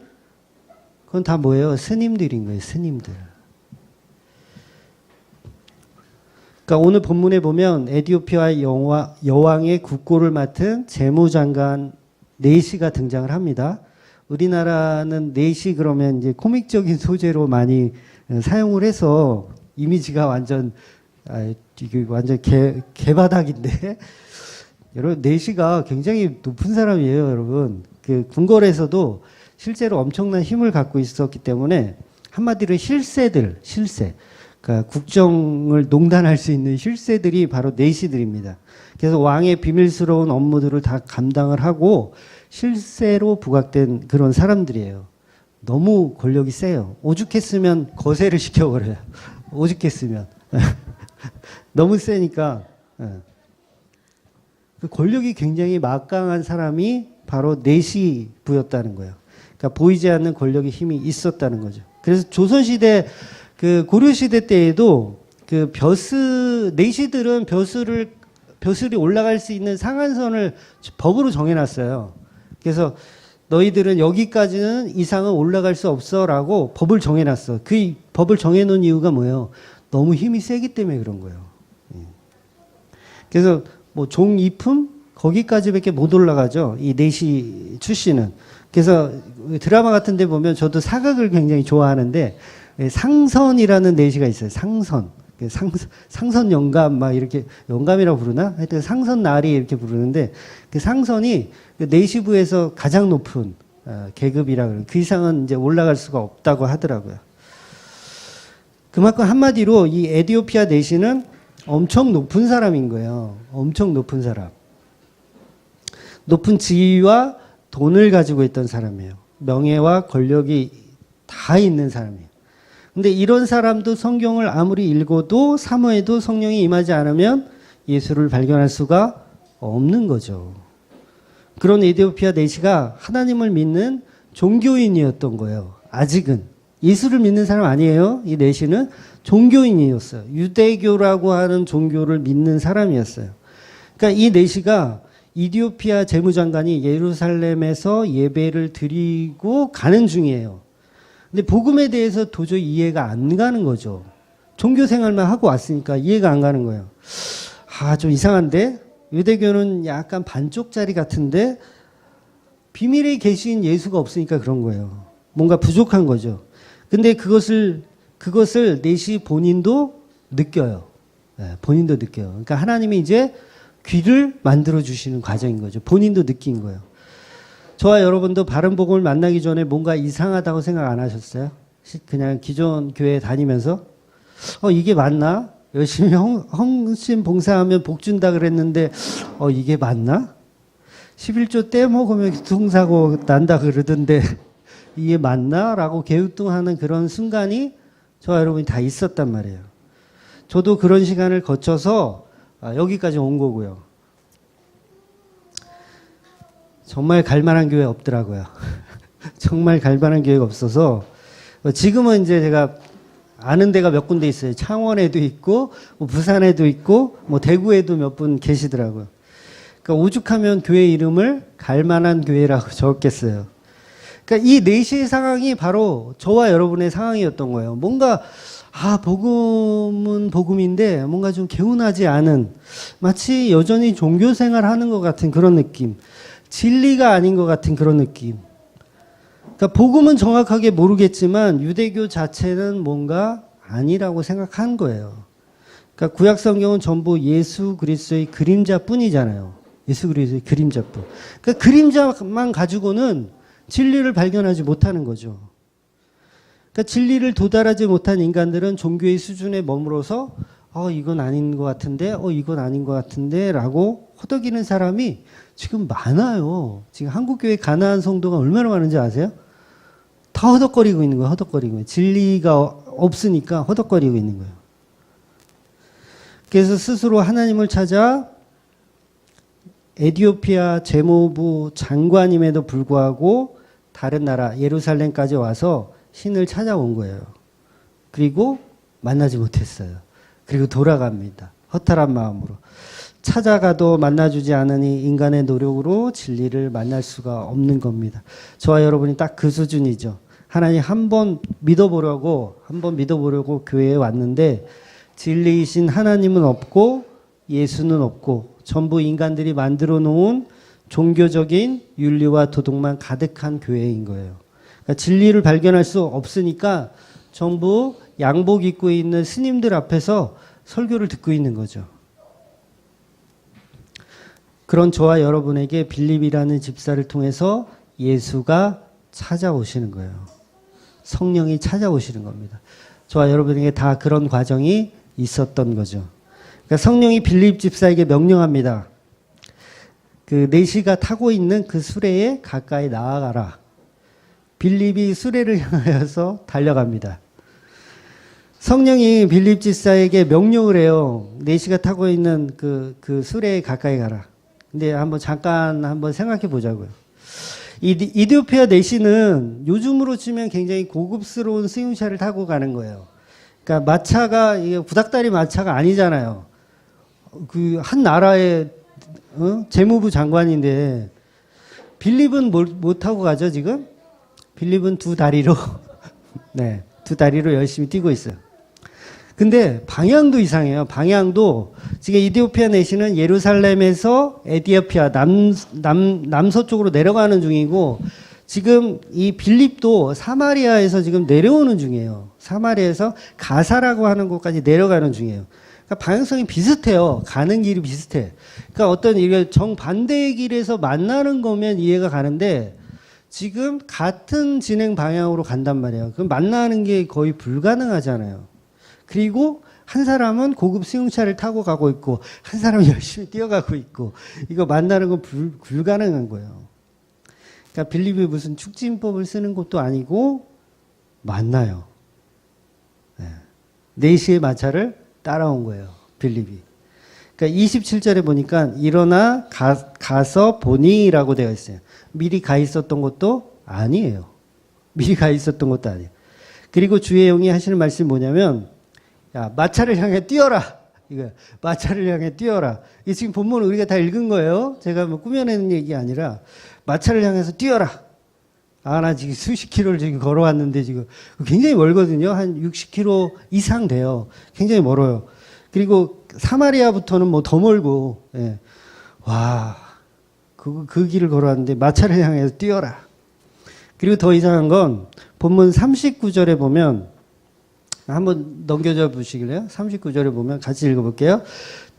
S1: 그건 다 뭐예요? 스님들인 거예요. 스님들. 그러니까 오늘 본문에 보면 에티오피아 여왕의 국고를 맡은 재무장관 네시가 등장을 합니다. 우리나라는 네시 그러면 이제 코믹적인 소재로 많이 사용을 해서 이미지가 완전 개바닥인데 여러분 네시가 굉장히 높은 사람이에요, 여러분. 그 궁궐에서도 실제로 엄청난 힘을 갖고 있었기 때문에 한마디로 실세. 그러니까 국정을 농단할 수 있는 힐세들이 바로 내시들입니다. 그래서 왕의 비밀스러운 업무들을 다 감당을 하고 실세로 부각된 그런 사람들이에요. 너무 권력이 세요. 오죽했으면 거세를 시켜버려요. 오죽했으면. 너무 세니까. 그 권력이 굉장히 막강한 사람이 바로 내시부였다는 거예요. 그러니까 보이지 않는 권력의 힘이 있었다는 거죠. 그래서 조선시대, 그 고려시대 때에도 그 내시들은 벼슬이 올라갈 수 있는 상한선을 법으로 정해놨어요. 그래서 너희들은 여기까지는 이상은 올라갈 수 없어라고 법을 정해놨어. 그 법을 정해놓은 이유가 뭐예요? 너무 힘이 세기 때문에 그런 거예요. 그래서 뭐 종이품 거기까지밖에 못 올라가죠. 이 내시 출신은. 그래서 드라마 같은 데 보면 저도 사극을 굉장히 좋아하는데 상선이라는 내시가 있어요. 상선. 상선 영감 막 이렇게 영감이라고 부르나? 하여튼 상선 나리 이렇게 부르는데 그 상선이 그 내시부에서 가장 높은 계급이라 그래요. 그 이상은 이제 올라갈 수가 없다고 하더라고요. 그만큼 한마디로 이 에디오피아 내시는 엄청 높은 사람인 거예요. 엄청 높은 사람. 높은 지위와 돈을 가지고 있던 사람이에요. 명예와 권력이 다 있는 사람이에요. 근데 이런 사람도 성경을 아무리 읽어도 사모해도 성령이 임하지 않으면 예수를 발견할 수가 없는 거죠. 그런 에디오피아 내시가 하나님을 믿는 종교인이었던 거예요. 아직은. 예수를 믿는 사람 아니에요. 이 내시는 종교인이었어요. 유대교라고 하는 종교를 믿는 사람이었어요. 그러니까 이 내시가 이디오피아 재무장관이 예루살렘에서 예배를 드리고 가는 중이에요. 근데 복음에 대해서 도저히 이해가 안 가는 거죠. 종교 생활만 하고 왔으니까 이해가 안 가는 거예요. 아, 좀 이상한데? 유대교는 약간 반쪽짜리 같은데 비밀의 계시인 예수가 없으니까 그런 거예요. 뭔가 부족한 거죠. 근데 그것을 내시 본인도 느껴요. 네, 본인도 느껴요. 그러니까 하나님이 이제 귀를 만들어 주시는 과정인 거죠. 본인도 느낀 거예요. 저와 여러분도 바른 복음을 만나기 전에 뭔가 이상하다고 생각 안 하셨어요? 그냥 기존 교회 다니면서 이게 맞나? 열심히 헌신 봉사하면 복 준다 그랬는데 이게 맞나? 11조 떼먹으면 교통사고 난다 그러던데 이게 맞나? 라고 개우뚱하는 그런 순간이 저와 여러분이 다 있었단 말이에요. 저도 그런 시간을 거쳐서 여기까지 온 거고요. 정말 갈 만한 교회 없더라고요. 정말 갈 만한 교회가 없어서 지금은 이제 제가 아는 데가 몇 군데 있어요. 창원에도 있고 뭐 부산에도 있고 뭐 대구에도 몇 분 계시더라고요. 그러니까 오죽하면 교회 이름을 갈 만한 교회라고 적었겠어요. 그러니까 이 내시의 상황이 바로 저와 여러분의 상황이었던 거예요. 뭔가 복음은 복음인데 뭔가 좀 개운하지 않은 마치 여전히 종교 생활하는 것 같은 그런 느낌. 진리가 아닌 것 같은 그런 느낌. 그러니까 복음은 정확하게 모르겠지만 유대교 자체는 뭔가 아니라고 생각한 거예요. 그러니까 구약 성경은 전부 예수 그리스도의 그림자뿐이잖아요. 예수 그리스도의 그림자뿐. 그러니까 그림자만 가지고는 진리를 발견하지 못하는 거죠. 그러니까 진리를 도달하지 못한 인간들은 종교의 수준에 머물러서 이건 아닌 것 같은데, 이건 아닌 것 같은데 라고 허덕이는 사람이 지금 많아요. 지금 한국교회 가나안 성도가 얼마나 많은지 아세요? 다 허덕거리고 있는 거예요. 허덕거리고. 진리가 없으니까 허덕거리고 있는 거예요. 그래서 스스로 하나님을 찾아 에디오피아 재무부 장관임에도 불구하고 다른 나라 예루살렘까지 와서 신을 찾아온 거예요. 그리고 만나지 못했어요. 그리고 돌아갑니다. 허탈한 마음으로. 찾아가도 만나주지 않으니 인간의 노력으로 진리를 만날 수가 없는 겁니다. 저와 여러분이 딱 그 수준이죠. 하나님 한번 믿어보려고 교회에 왔는데 진리이신 하나님은 없고 예수는 없고 전부 인간들이 만들어 놓은 종교적인 윤리와 도덕만 가득한 교회인 거예요. 그러니까 진리를 발견할 수 없으니까 전부 양복 입고 있는 스님들 앞에서 설교를 듣고 있는 거죠. 그런 저와 여러분에게 빌립이라는 집사를 통해서 예수가 찾아오시는 거예요. 성령이 찾아오시는 겁니다. 저와 여러분에게 다 그런 과정이 있었던 거죠. 그러니까 성령이 빌립 집사에게 명령합니다. 그 내시가 타고 있는 그 수레에 가까이 나아가라. 빌립이 수레를 향하여서 달려갑니다. 성령이 빌립 집사에게 명령을 해요. 내시가 타고 있는 그 수레에 가까이 가라. 근데 잠깐 생각해 보자고요. 이디오피아 내시는 요즘으로 치면 굉장히 고급스러운 승용차를 타고 가는 거예요. 그러니까 마차가 이게 구닥다리 마차가 아니잖아요. 그 한 나라의 재무부 장관인데 빌립은 뭐 타고 가죠 지금? 빌립은 두 다리로 네, 두 다리로 열심히 뛰고 있어요. 근데 방향도 이상해요. 방향도 지금 이디오피아 내시는 예루살렘에서 에디오피아 남서쪽으로 내려가는 중이고 지금 이 빌립도 사마리아에서 지금 내려오는 중이에요. 사마리아에서 가사라고 하는 곳까지 내려가는 중이에요. 그러니까 방향성이 비슷해요. 가는 길이 비슷해. 그러니까 어떤 이게 정반대의 길에서 만나는 거면 이해가 가는데 지금 같은 진행 방향으로 간단 말이에요. 그럼 만나는 게 거의 불가능하잖아요. 그리고 한 사람은 고급 승용차를 타고 가고 있고 한 사람은 열심히 뛰어가고 있고 이거 만나는 건 불가능한 거예요. 그러니까 빌립이 무슨 축진법을 쓰는 것도 아니고 만나요. 네. 4시의 마차를 따라온 거예요. 빌립이. 그러니까 27절에 보니까 일어나 가서 보니라고 되어 있어요. 미리 가 있었던 것도 아니에요. 미리 가 있었던 것도 아니에요. 그리고 주의 영이 하시는 말씀이 뭐냐면 야, 마차를 향해 뛰어라. 이거 마차를 향해 뛰어라. 이 지금 본문을 우리가 다 읽은 거예요. 제가 뭐 꾸며내는 얘기 아니라 마차를 향해서 뛰어라. 아, 나 지금 수십 킬로를 지금 걸어왔는데 지금 굉장히 멀거든요. 한 60킬로 이상 돼요. 굉장히 멀어요. 그리고 사마리아부터는 뭐 더 멀고, 예. 와, 그 길을 걸어왔는데 마차를 향해서 뛰어라. 그리고 더 이상한 건 본문 39절에 보면 한번 넘겨줘 보시길래요. 39절에 보면 같이 읽어볼게요.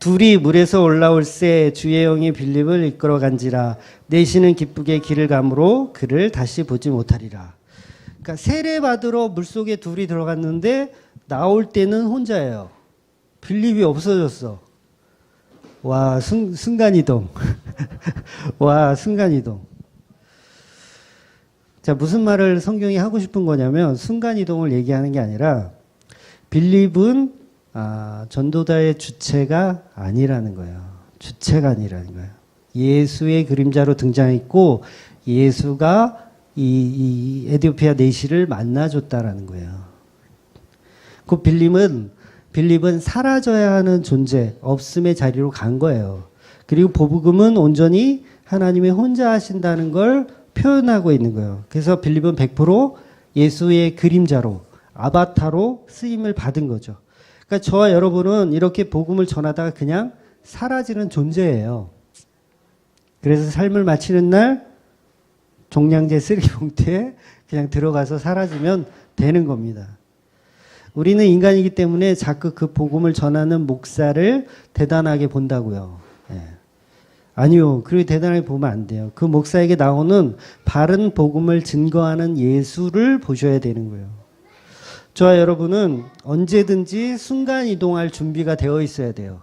S1: 둘이 물에서 올라올새 주의 영이 빌립을 이끌어 간지라 내시는 기쁘게 길을 가므로 그를 다시 보지 못하리라. 그러니까 세례 받으러 물속에 둘이 들어갔는데 나올 때는 혼자예요. 빌립이 없어졌어. 와, 순간이동. 와, 순간이동. 자, 무슨 말을 성경이 하고 싶은 거냐면 순간이동을 얘기하는 게 아니라 빌립은 전도자의 주체가 아니라는 거예요. 주체가 아니라는 거예요. 예수의 그림자로 등장했고 예수가 이 에디오피아 내시를 만나줬다라는 거예요. 그 빌립은 사라져야 하는 존재, 없음의 자리로 간 거예요. 그리고 복음은 온전히 하나님이 혼자 하신다는 걸 표현하고 있는 거예요. 그래서 빌립은 100% 예수의 그림자로 아바타로 쓰임을 받은 거죠. 그러니까 저와 여러분은 이렇게 복음을 전하다가 그냥 사라지는 존재예요. 그래서 삶을 마치는 날 종량제 쓰레기 봉투에 그냥 들어가서 사라지면 되는 겁니다. 우리는 인간이기 때문에 자꾸 그 복음을 전하는 목사를 대단하게 본다고요. 예. 아니요. 그렇게 대단하게 보면 안 돼요. 그 목사에게 나오는 바른 복음을 증거하는 예수를 보셔야 되는 거예요. 저와 여러분은 언제든지 순간 이동할 준비가 되어 있어야 돼요.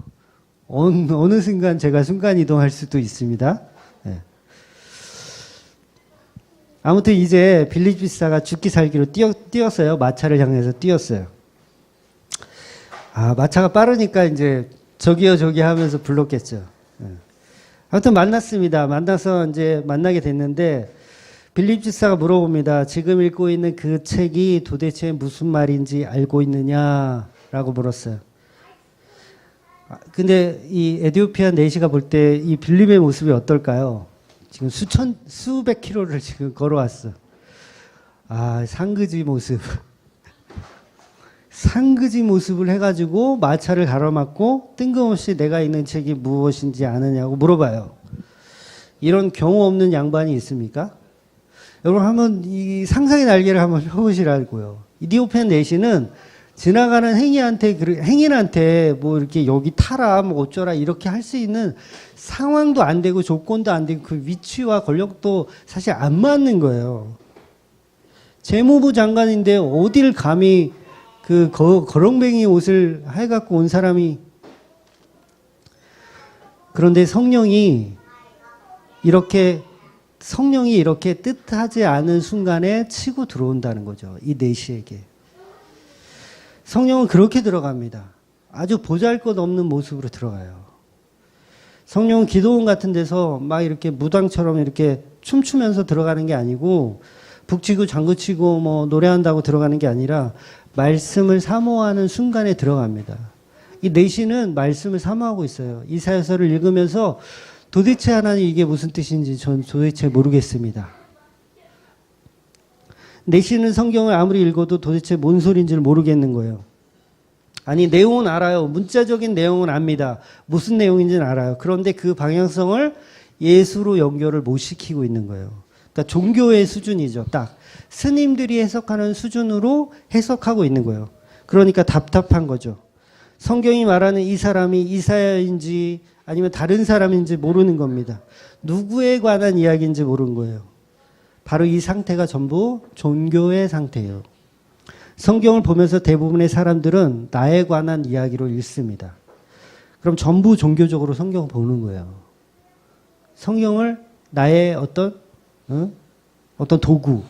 S1: 어느 순간 제가 순간 이동할 수도 있습니다. 네. 아무튼 이제 빌립 집사가 죽기 살기로 뛰었어요. 마차를 향해서 뛰었어요. 마차가 빠르니까 이제 저기요 저기 하면서 불렀겠죠. 네. 아무튼 만났습니다. 만나서 이제 만나게 됐는데 빌립 집사가 물어봅니다. 지금 읽고 있는 그 책이 도대체 무슨 말인지 알고 있느냐라고 물었어요. 근데 이 에디오피아 내시가 볼 때 이 빌립의 모습이 어떨까요? 지금 수백 킬로를 지금 걸어왔어. 상그지 모습. 상그지 모습을 해가지고 마차를 가로막고 뜬금없이 내가 읽는 책이 무엇인지 아느냐고 물어봐요. 이런 경우 없는 양반이 있습니까? 여러분 한번 이 상상의 날개를 한번 펴보시라고요. 이디오피아 내시는 지나가는 행인한테 뭐 이렇게 여기 타라 뭐 어쩌라 이렇게 할 수 있는 상황도 안 되고 조건도 안 되고 그 위치와 권력도 사실 안 맞는 거예요. 재무부 장관인데 어딜 감히 그 거렁뱅이 옷을 해갖고 온 사람이, 그런데 성령이 이렇게 뜻하지 않은 순간에 치고 들어온다는 거죠. 이 내시에게. 성령은 그렇게 들어갑니다. 아주 보잘것없는 모습으로 들어가요. 성령은 기도원 같은 데서 막 이렇게 무당처럼 이렇게 춤추면서 들어가는 게 아니고, 북치고 장구치고 뭐 노래한다고 들어가는 게 아니라 말씀을 사모하는 순간에 들어갑니다. 이 내시는 말씀을 사모하고 있어요. 이사야서를 읽으면서 도대체 하나님 이게 무슨 뜻인지 전 도대체 모르겠습니다. 내시는 성경을 아무리 읽어도 도대체 뭔 소리인지를 모르겠는 거예요. 아니, 내용은 알아요. 문자적인 내용은 압니다. 무슨 내용인지는 알아요. 그런데 그 방향성을 예수로 연결을 못 시키고 있는 거예요. 그러니까 종교의 수준이죠. 딱 스님들이 해석하는 수준으로 해석하고 있는 거예요. 그러니까 답답한 거죠. 성경이 말하는 이 사람이 이사야인지 아니면 다른 사람인지 모르는 겁니다. 누구에 관한 이야기인지 모르는 거예요. 바로 이 상태가 전부 종교의 상태예요. 성경을 보면서 대부분의 사람들은 나에 관한 이야기로 읽습니다. 그럼 전부 종교적으로 성경을 보는 거예요. 성경을 나의 어떤 도구,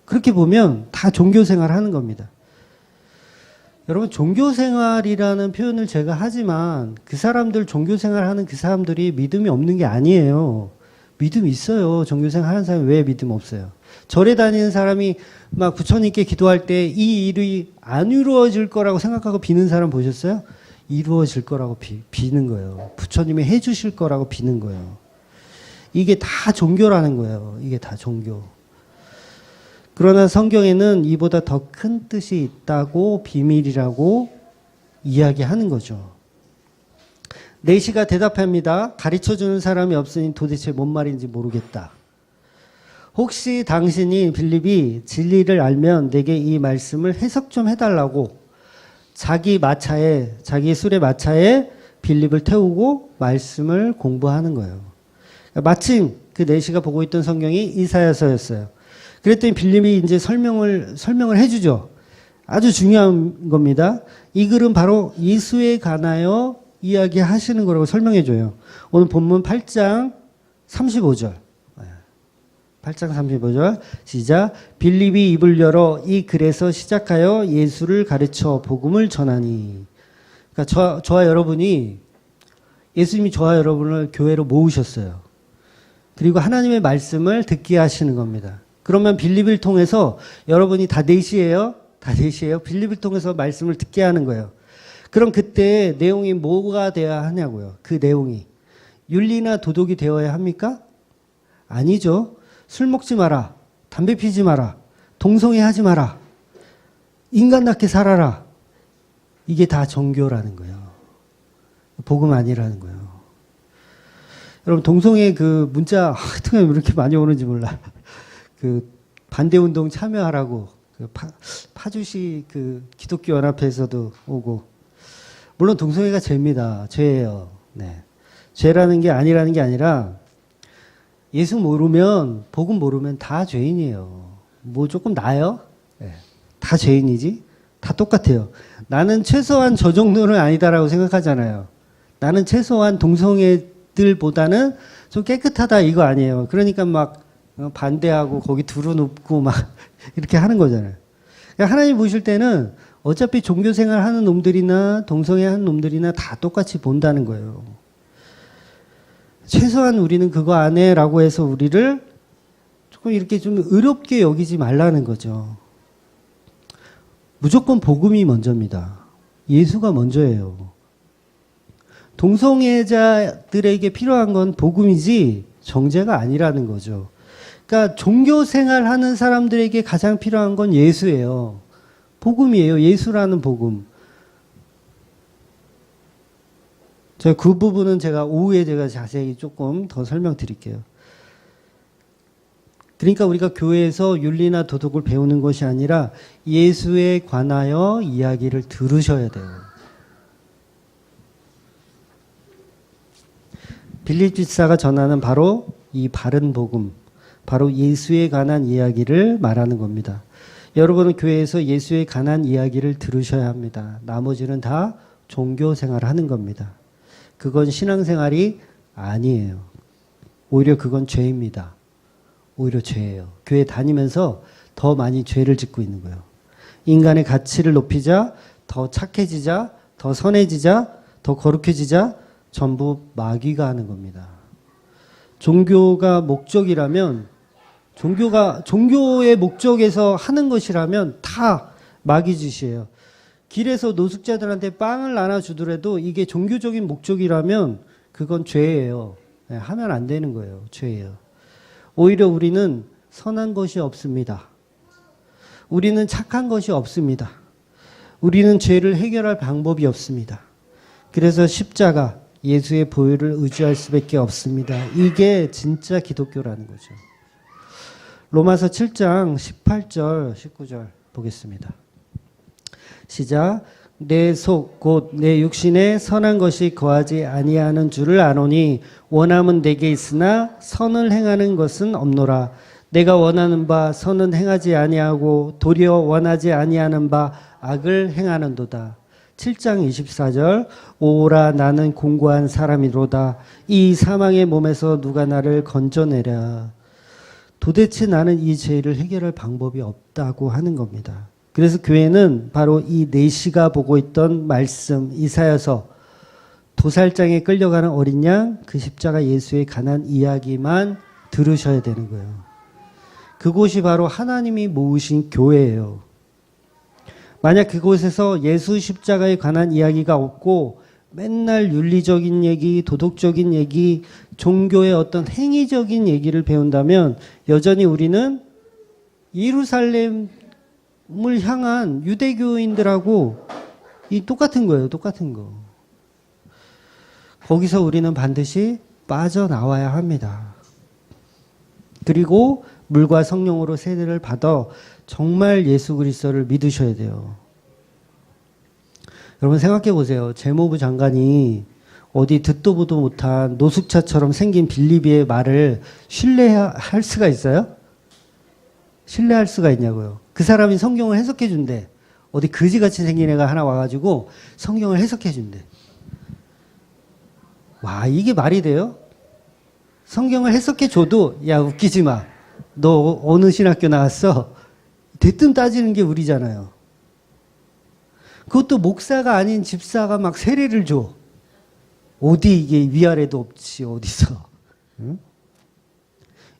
S1: 그렇게 보면 다 종교생활 하는 겁니다. 여러분, 종교생활이라는 표현을 제가 하지만 그 사람들, 종교생활 하는 그 사람들이 믿음이 없는 게 아니에요. 믿음 있어요. 종교생활 하는 사람이 왜 믿음 없어요? 절에 다니는 사람이 막 부처님께 기도할 때 이 일이 안 이루어질 거라고 생각하고 비는 사람 보셨어요? 이루어질 거라고 비는 거예요. 부처님이 해주실 거라고 비는 거예요. 이게 다 종교라는 거예요. 이게 다 종교. 그러나 성경에는 이보다 더 큰 뜻이 있다고, 비밀이라고 이야기하는 거죠. 내시가 대답합니다. 가르쳐주는 사람이 없으니 도대체 뭔 말인지 모르겠다. 혹시 당신이 빌립이 진리를 알면 내게 이 말씀을 해석 좀 해달라고 자기 술의 마차에 빌립을 태우고 말씀을 공부하는 거예요. 마침 그 내시가 보고 있던 성경이 이사야서였어요. 그랬더니 빌립이 이제 설명을 해주죠. 아주 중요한 겁니다. 이 글은 바로 예수에 관하여 이야기하시는 거라고 설명해줘요. 오늘 본문 8장 35절. 8장 35절 시작. 빌립이 입을 열어 이 글에서 시작하여 예수를 가르쳐 복음을 전하니. 그러니까 저와 여러분이, 예수님이 저와 여러분을 교회로 모으셨어요. 그리고 하나님의 말씀을 듣게 하시는 겁니다. 그러면 빌립을 통해서 여러분이 다 넷이에요? 다 넷이에요? 빌립을 통해서 말씀을 듣게 하는 거예요. 그럼 그때 내용이 뭐가 되어야 하냐고요. 그 내용이 윤리나 도덕이 되어야 합니까? 아니죠. 술 먹지 마라. 담배 피지 마라. 동성애 하지 마라. 인간답게 살아라. 이게 다 종교라는 거예요. 복음 아니라는 거예요. 여러분, 동성애 그 문자 하여튼 왜 이렇게 많이 오는지 몰라. 그 반대운동 참여하라고 그 파주시 그 기독교 연합회에서도 오고. 물론 동성애가 죄입니다. 죄예요. 네. 죄라는 게 아니라는 게 아니라 예수 모르면, 복음 모르면 다 죄인이에요. 뭐 조금 나아요? 네. 다 죄인이지? 다 똑같아요. 나는 최소한 저 정도는 아니다라고 생각하잖아요. 나는 최소한 동성애들보다는 좀 깨끗하다 이거 아니에요. 그러니까 막 반대하고 거기 두루눕고 막 이렇게 하는 거잖아요. 하나님 보실 때는 어차피 종교생활 하는 놈들이나 동성애 하는 놈들이나 다 똑같이 본다는 거예요. 최소한 우리는 그거 안 해라고 해서 우리를 조금 이렇게 좀 의롭게 여기지 말라는 거죠. 무조건 복음이 먼저입니다. 예수가 먼저예요. 동성애자들에게 필요한 건 복음이지 정죄가 아니라는 거죠. 그러니까 종교생활 하는 사람들에게 가장 필요한 건 예수예요. 복음이에요. 예수라는 복음. 제가 그 부분은 제가 오후에 제가 자세히 조금 더 설명드릴게요. 그러니까 우리가 교회에서 윤리나 도덕을 배우는 것이 아니라 예수에 관하여 이야기를 들으셔야 돼요. 빌립 집사가 전하는 바로 이 바른 복음, 바로 예수에 관한 이야기를 말하는 겁니다. 여러분은 교회에서 예수에 관한 이야기를 들으셔야 합니다. 나머지는 다 종교 생활을 하는 겁니다. 그건 신앙생활이 아니에요. 오히려 그건 죄입니다. 오히려 죄예요. 교회 다니면서 더 많이 죄를 짓고 있는 거예요. 인간의 가치를 높이자, 더 착해지자, 더 선해지자, 더 거룩해지자, 전부 마귀가 하는 겁니다. 종교가 목적이라면, 종교의 목적에서 하는 것이라면 다 마귀 짓이에요. 길에서 노숙자들한테 빵을 나눠주더라도 이게 종교적인 목적이라면 그건 죄예요. 하면 안 되는 거예요. 죄예요. 오히려 우리는 선한 것이 없습니다. 우리는 착한 것이 없습니다. 우리는 죄를 해결할 방법이 없습니다. 그래서 십자가, 예수의 보혈을 의지할 수밖에 없습니다. 이게 진짜 기독교라는 거죠. 로마서 7장 18절, 19절 보겠습니다. 시작. 내 속 곧 내 육신에 선한 것이 거하지 아니하는 줄을 아노니 원함은 내게 있으나 선을 행하는 것은 없노라. 내가 원하는 바 선은 행하지 아니하고 도리어 원하지 아니하는 바 악을 행하는도다. 7장 24절. 오라 나는 공고한 사람이로다. 이 사망의 몸에서 누가 나를 건져내랴. 도대체 나는 이 죄를 해결할 방법이 없다고 하는 겁니다. 그래서 교회는 바로 이 내시가 보고 있던 말씀 이사야서 도살장에 끌려가는 어린 양 그 십자가 예수에 관한 이야기만 들으셔야 되는 거예요. 그곳이 바로 하나님이 모으신 교회예요. 만약 그곳에서 예수 십자가에 관한 이야기가 없고 맨날 윤리적인 얘기, 도덕적인 얘기, 종교의 어떤 행위적인 얘기를 배운다면 여전히 우리는 예루살렘을 향한 유대교인들하고 똑같은 거예요. 똑같은 거. 거기서 우리는 반드시 빠져나와야 합니다. 그리고 물과 성령으로 세례를 받아 정말 예수 그리스도를 믿으셔야 돼요. 여러분 생각해 보세요. 재무부 장관이 어디 듣도 보도 못한 노숙자처럼 생긴 빌립비의 말을 신뢰할 수가 있어요? 신뢰할 수가 있냐고요. 그 사람이 성경을 해석해 준대. 어디 그지같이 생긴 애가 하나 와가지고 성경을 해석해 준대. 와, 이게 말이 돼요? 성경을 해석해 줘도 야 웃기지 마. 너 어느 신학교 나왔어? 대뜸 따지는 게 우리잖아요. 그것도 목사가 아닌 집사가 막 세례를 줘. 어디 이게 위아래도 없지 어디서. 응?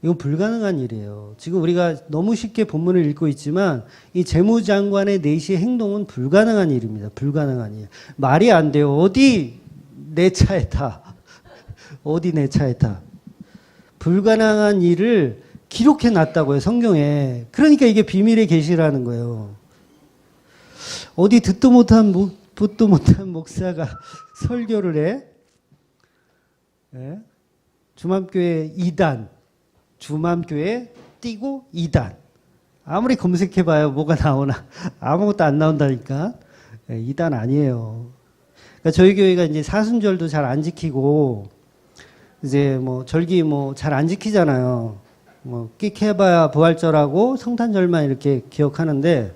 S1: 이건 불가능한 일이에요. 지금 우리가 너무 쉽게 본문을 읽고 있지만 이 재무장관의 내시의 행동은 불가능한 일입니다. 불가능한 일. 말이 안 돼요. 어디 내 차에 타. 어디 내 차에 타. 불가능한 일을 기록해 놨다고요. 성경에. 그러니까 이게 비밀의 계시라는 거예요. 어디 듣도 못한 목사가 설교를 해. 네? 주맘교회 2단. 주맘교회 띄고 2단. 아무리 검색해봐요. 뭐가 나오나. 아무것도 안 나온다니까. 네, 2단 아니에요. 그러니까 저희 교회가 이제 사순절도 잘 안 지키고, 이제 뭐 절기 뭐 잘 안 지키잖아요. 뭐 끽 해봐야 부활절하고 성탄절만 이렇게 기억하는데,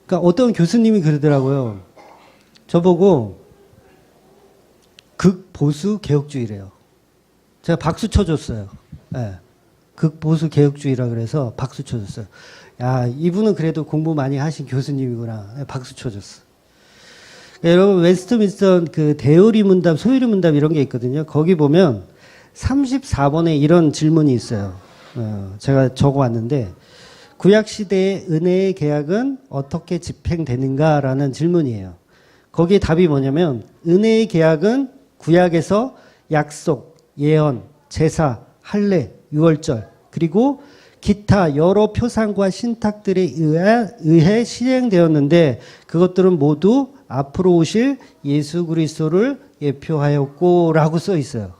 S1: 그러니까 어떤 교수님이 그러더라고요. 저보고 극보수 개혁주의래요. 제가 박수 쳐줬어요. 네. 극보수 개혁주의라 그래서 박수 쳐줬어요. 야, 이분은 그래도 공부 많이 하신 교수님이구나. 네, 박수 쳐줬어. 여러분 웨스트민스터 그 대요리 문답, 소요리 문답 이런 게 있거든요. 거기 보면 34번에 이런 질문이 있어요. 제가 적어왔는데 구약시대의 은혜의 계약은 어떻게 집행되는가라는 질문이에요. 거기에 답이 뭐냐면 은혜의 계약은 구약에서 약속, 예언, 제사, 할례, 유월절 그리고 기타 여러 표상과 신탁들에 의해 시행되었는데 그것들은 모두 앞으로 오실 예수 그리스도를 예표하였고 라고 써 있어요.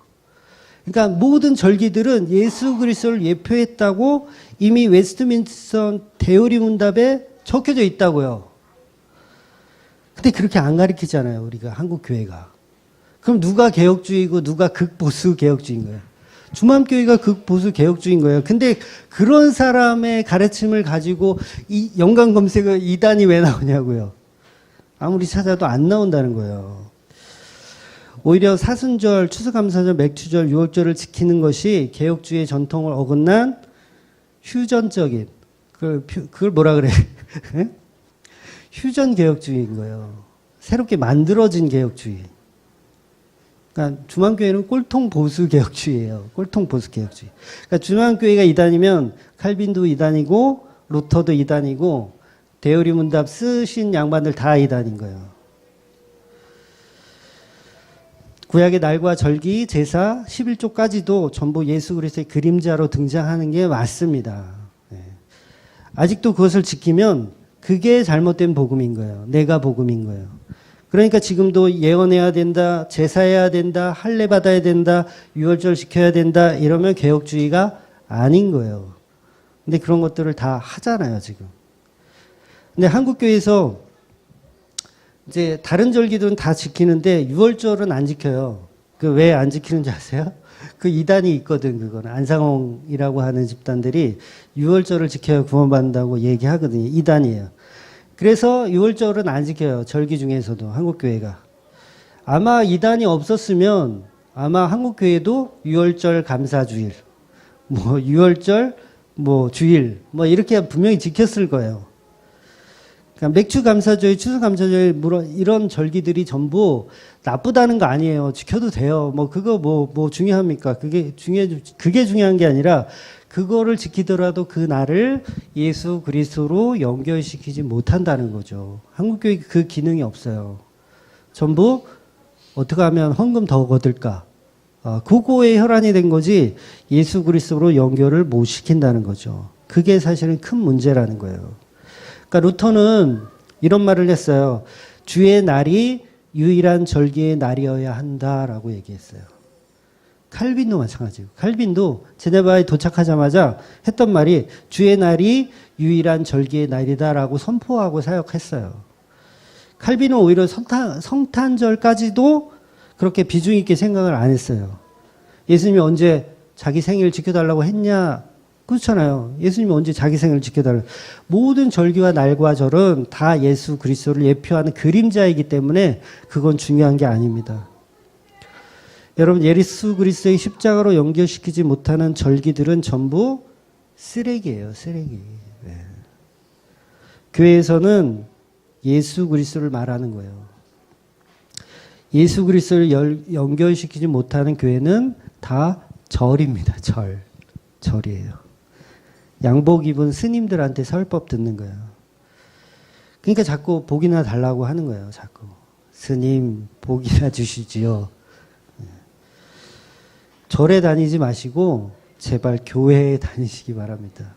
S1: 그러니까 모든 절기들은 예수 그리스도를 예표했다고 이미 웨스트민스터 대요리 문답에 적혀져 있다고요. 근데 그렇게 안 가르치잖아요. 우리가 한국 교회가. 그럼 누가 개혁주의고 누가 극보수 개혁주의인 거예요? 중앙교회가 극보수 개혁주의인 거예요. 근데 그런 사람의 가르침을 가지고 이 연관 검색어 이단이 왜 나오냐고요. 아무리 찾아도 안 나온다는 거예요. 오히려 사순절, 추수감사절, 맥주절, 유월절을 지키는 것이 개혁주의의 전통을 어긋난 휴전적인, 그걸 뭐라 그래? 휴전 개혁주의인 거예요. 새롭게 만들어진 개혁주의. 그러니까 중앙교회는 꼴통 보수 개혁주의예요. 꼴통 보수 개혁주의. 그러니까 중앙교회가 이단이면 칼빈도 이단이고 루터도 이단이고 대요리 문답 쓰신 양반들 다 이단인 거예요. 구약의 날과 절기, 제사, 11조까지도 전부 예수 그리스도의 그림자로 등장하는 게 맞습니다. 네. 아직도 그것을 지키면 그게 잘못된 복음인 거예요. 내가 복음인 거예요. 그러니까 지금도 예언해야 된다, 제사해야 된다, 할례 받아야 된다, 유월절 지켜야 된다 이러면 개혁주의가 아닌 거예요. 근데 그런 것들을 다 하잖아요, 지금. 근데 한국교회에서 이제 다른 절기들은 다 지키는데 유월절은 안 지켜요. 그 왜 안 지키는지 아세요? 그 이단이 있거든, 그거는. 안상홍이라고 하는 집단들이 유월절을 지켜야 구원받는다고 얘기하거든요. 이단이에요. 그래서 유월절은 안 지켜요. 절기 중에서도 한국교회가. 아마 이단이 없었으면 아마 한국교회도 유월절 감사주일, 뭐 유월절 뭐 주일 뭐 이렇게 분명히 지켰을 거예요. 그러니까 맥주 감사절, 추수 감사절 이런 절기들이 전부 나쁘다는 거 아니에요. 지켜도 돼요. 뭐 그거 뭐 중요합니까? 그게 중요한 게 아니라 그거를 지키더라도 그 날을 예수 그리스도로 연결시키지 못한다는 거죠. 한국교회 그 기능이 없어요. 전부 어떻게 하면 헌금 더 거둘까? 그거에 혈안이 된 거지 예수 그리스도로 연결을 못 시킨다는 거죠. 그게 사실은 큰 문제라는 거예요. 그러니까 루터는 이런 말을 했어요. 주의 날이 유일한 절기의 날이어야 한다라고 얘기했어요. 칼빈도 마찬가지고 칼빈도 제네바에 도착하자마자 했던 말이 주의 날이 유일한 절기의 날이다라고 선포하고 사역했어요. 칼빈은 오히려 성탄절까지도 그렇게 비중 있게 생각을 안 했어요. 예수님이 언제 자기 생일 지켜달라고 했냐? 그렇잖아요. 예수님이 언제 자기 생일을 지켜달라고. 모든 절기와 날과 절은 다 예수 그리스도를 예표하는 그림자이기 때문에 그건 중요한 게 아닙니다. 여러분, 예수 그리스도의 십자가로 연결시키지 못하는 절기들은 전부 쓰레기예요. 쓰레기. 네. 교회에서는 예수 그리스도를 말하는 거예요. 예수 그리스도를 연결시키지 못하는 교회는 다 절입니다. 절이에요. 양복 입은 스님들한테 설법 듣는 거예요. 그러니까 자꾸 복이나 달라고 하는 거예요. 자꾸. 스님 복이나 주시지요. 절에 다니지 마시고 제발 교회에 다니시기 바랍니다.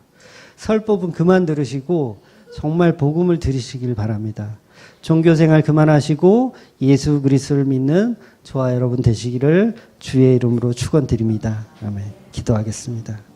S1: 설법은 그만 들으시고 정말 복음을 들으시길 바랍니다. 종교생활 그만하시고 예수 그리스도를 믿는 저와 여러분 되시기를 주의 이름으로 축원드립니다. 아멘. 기도하겠습니다.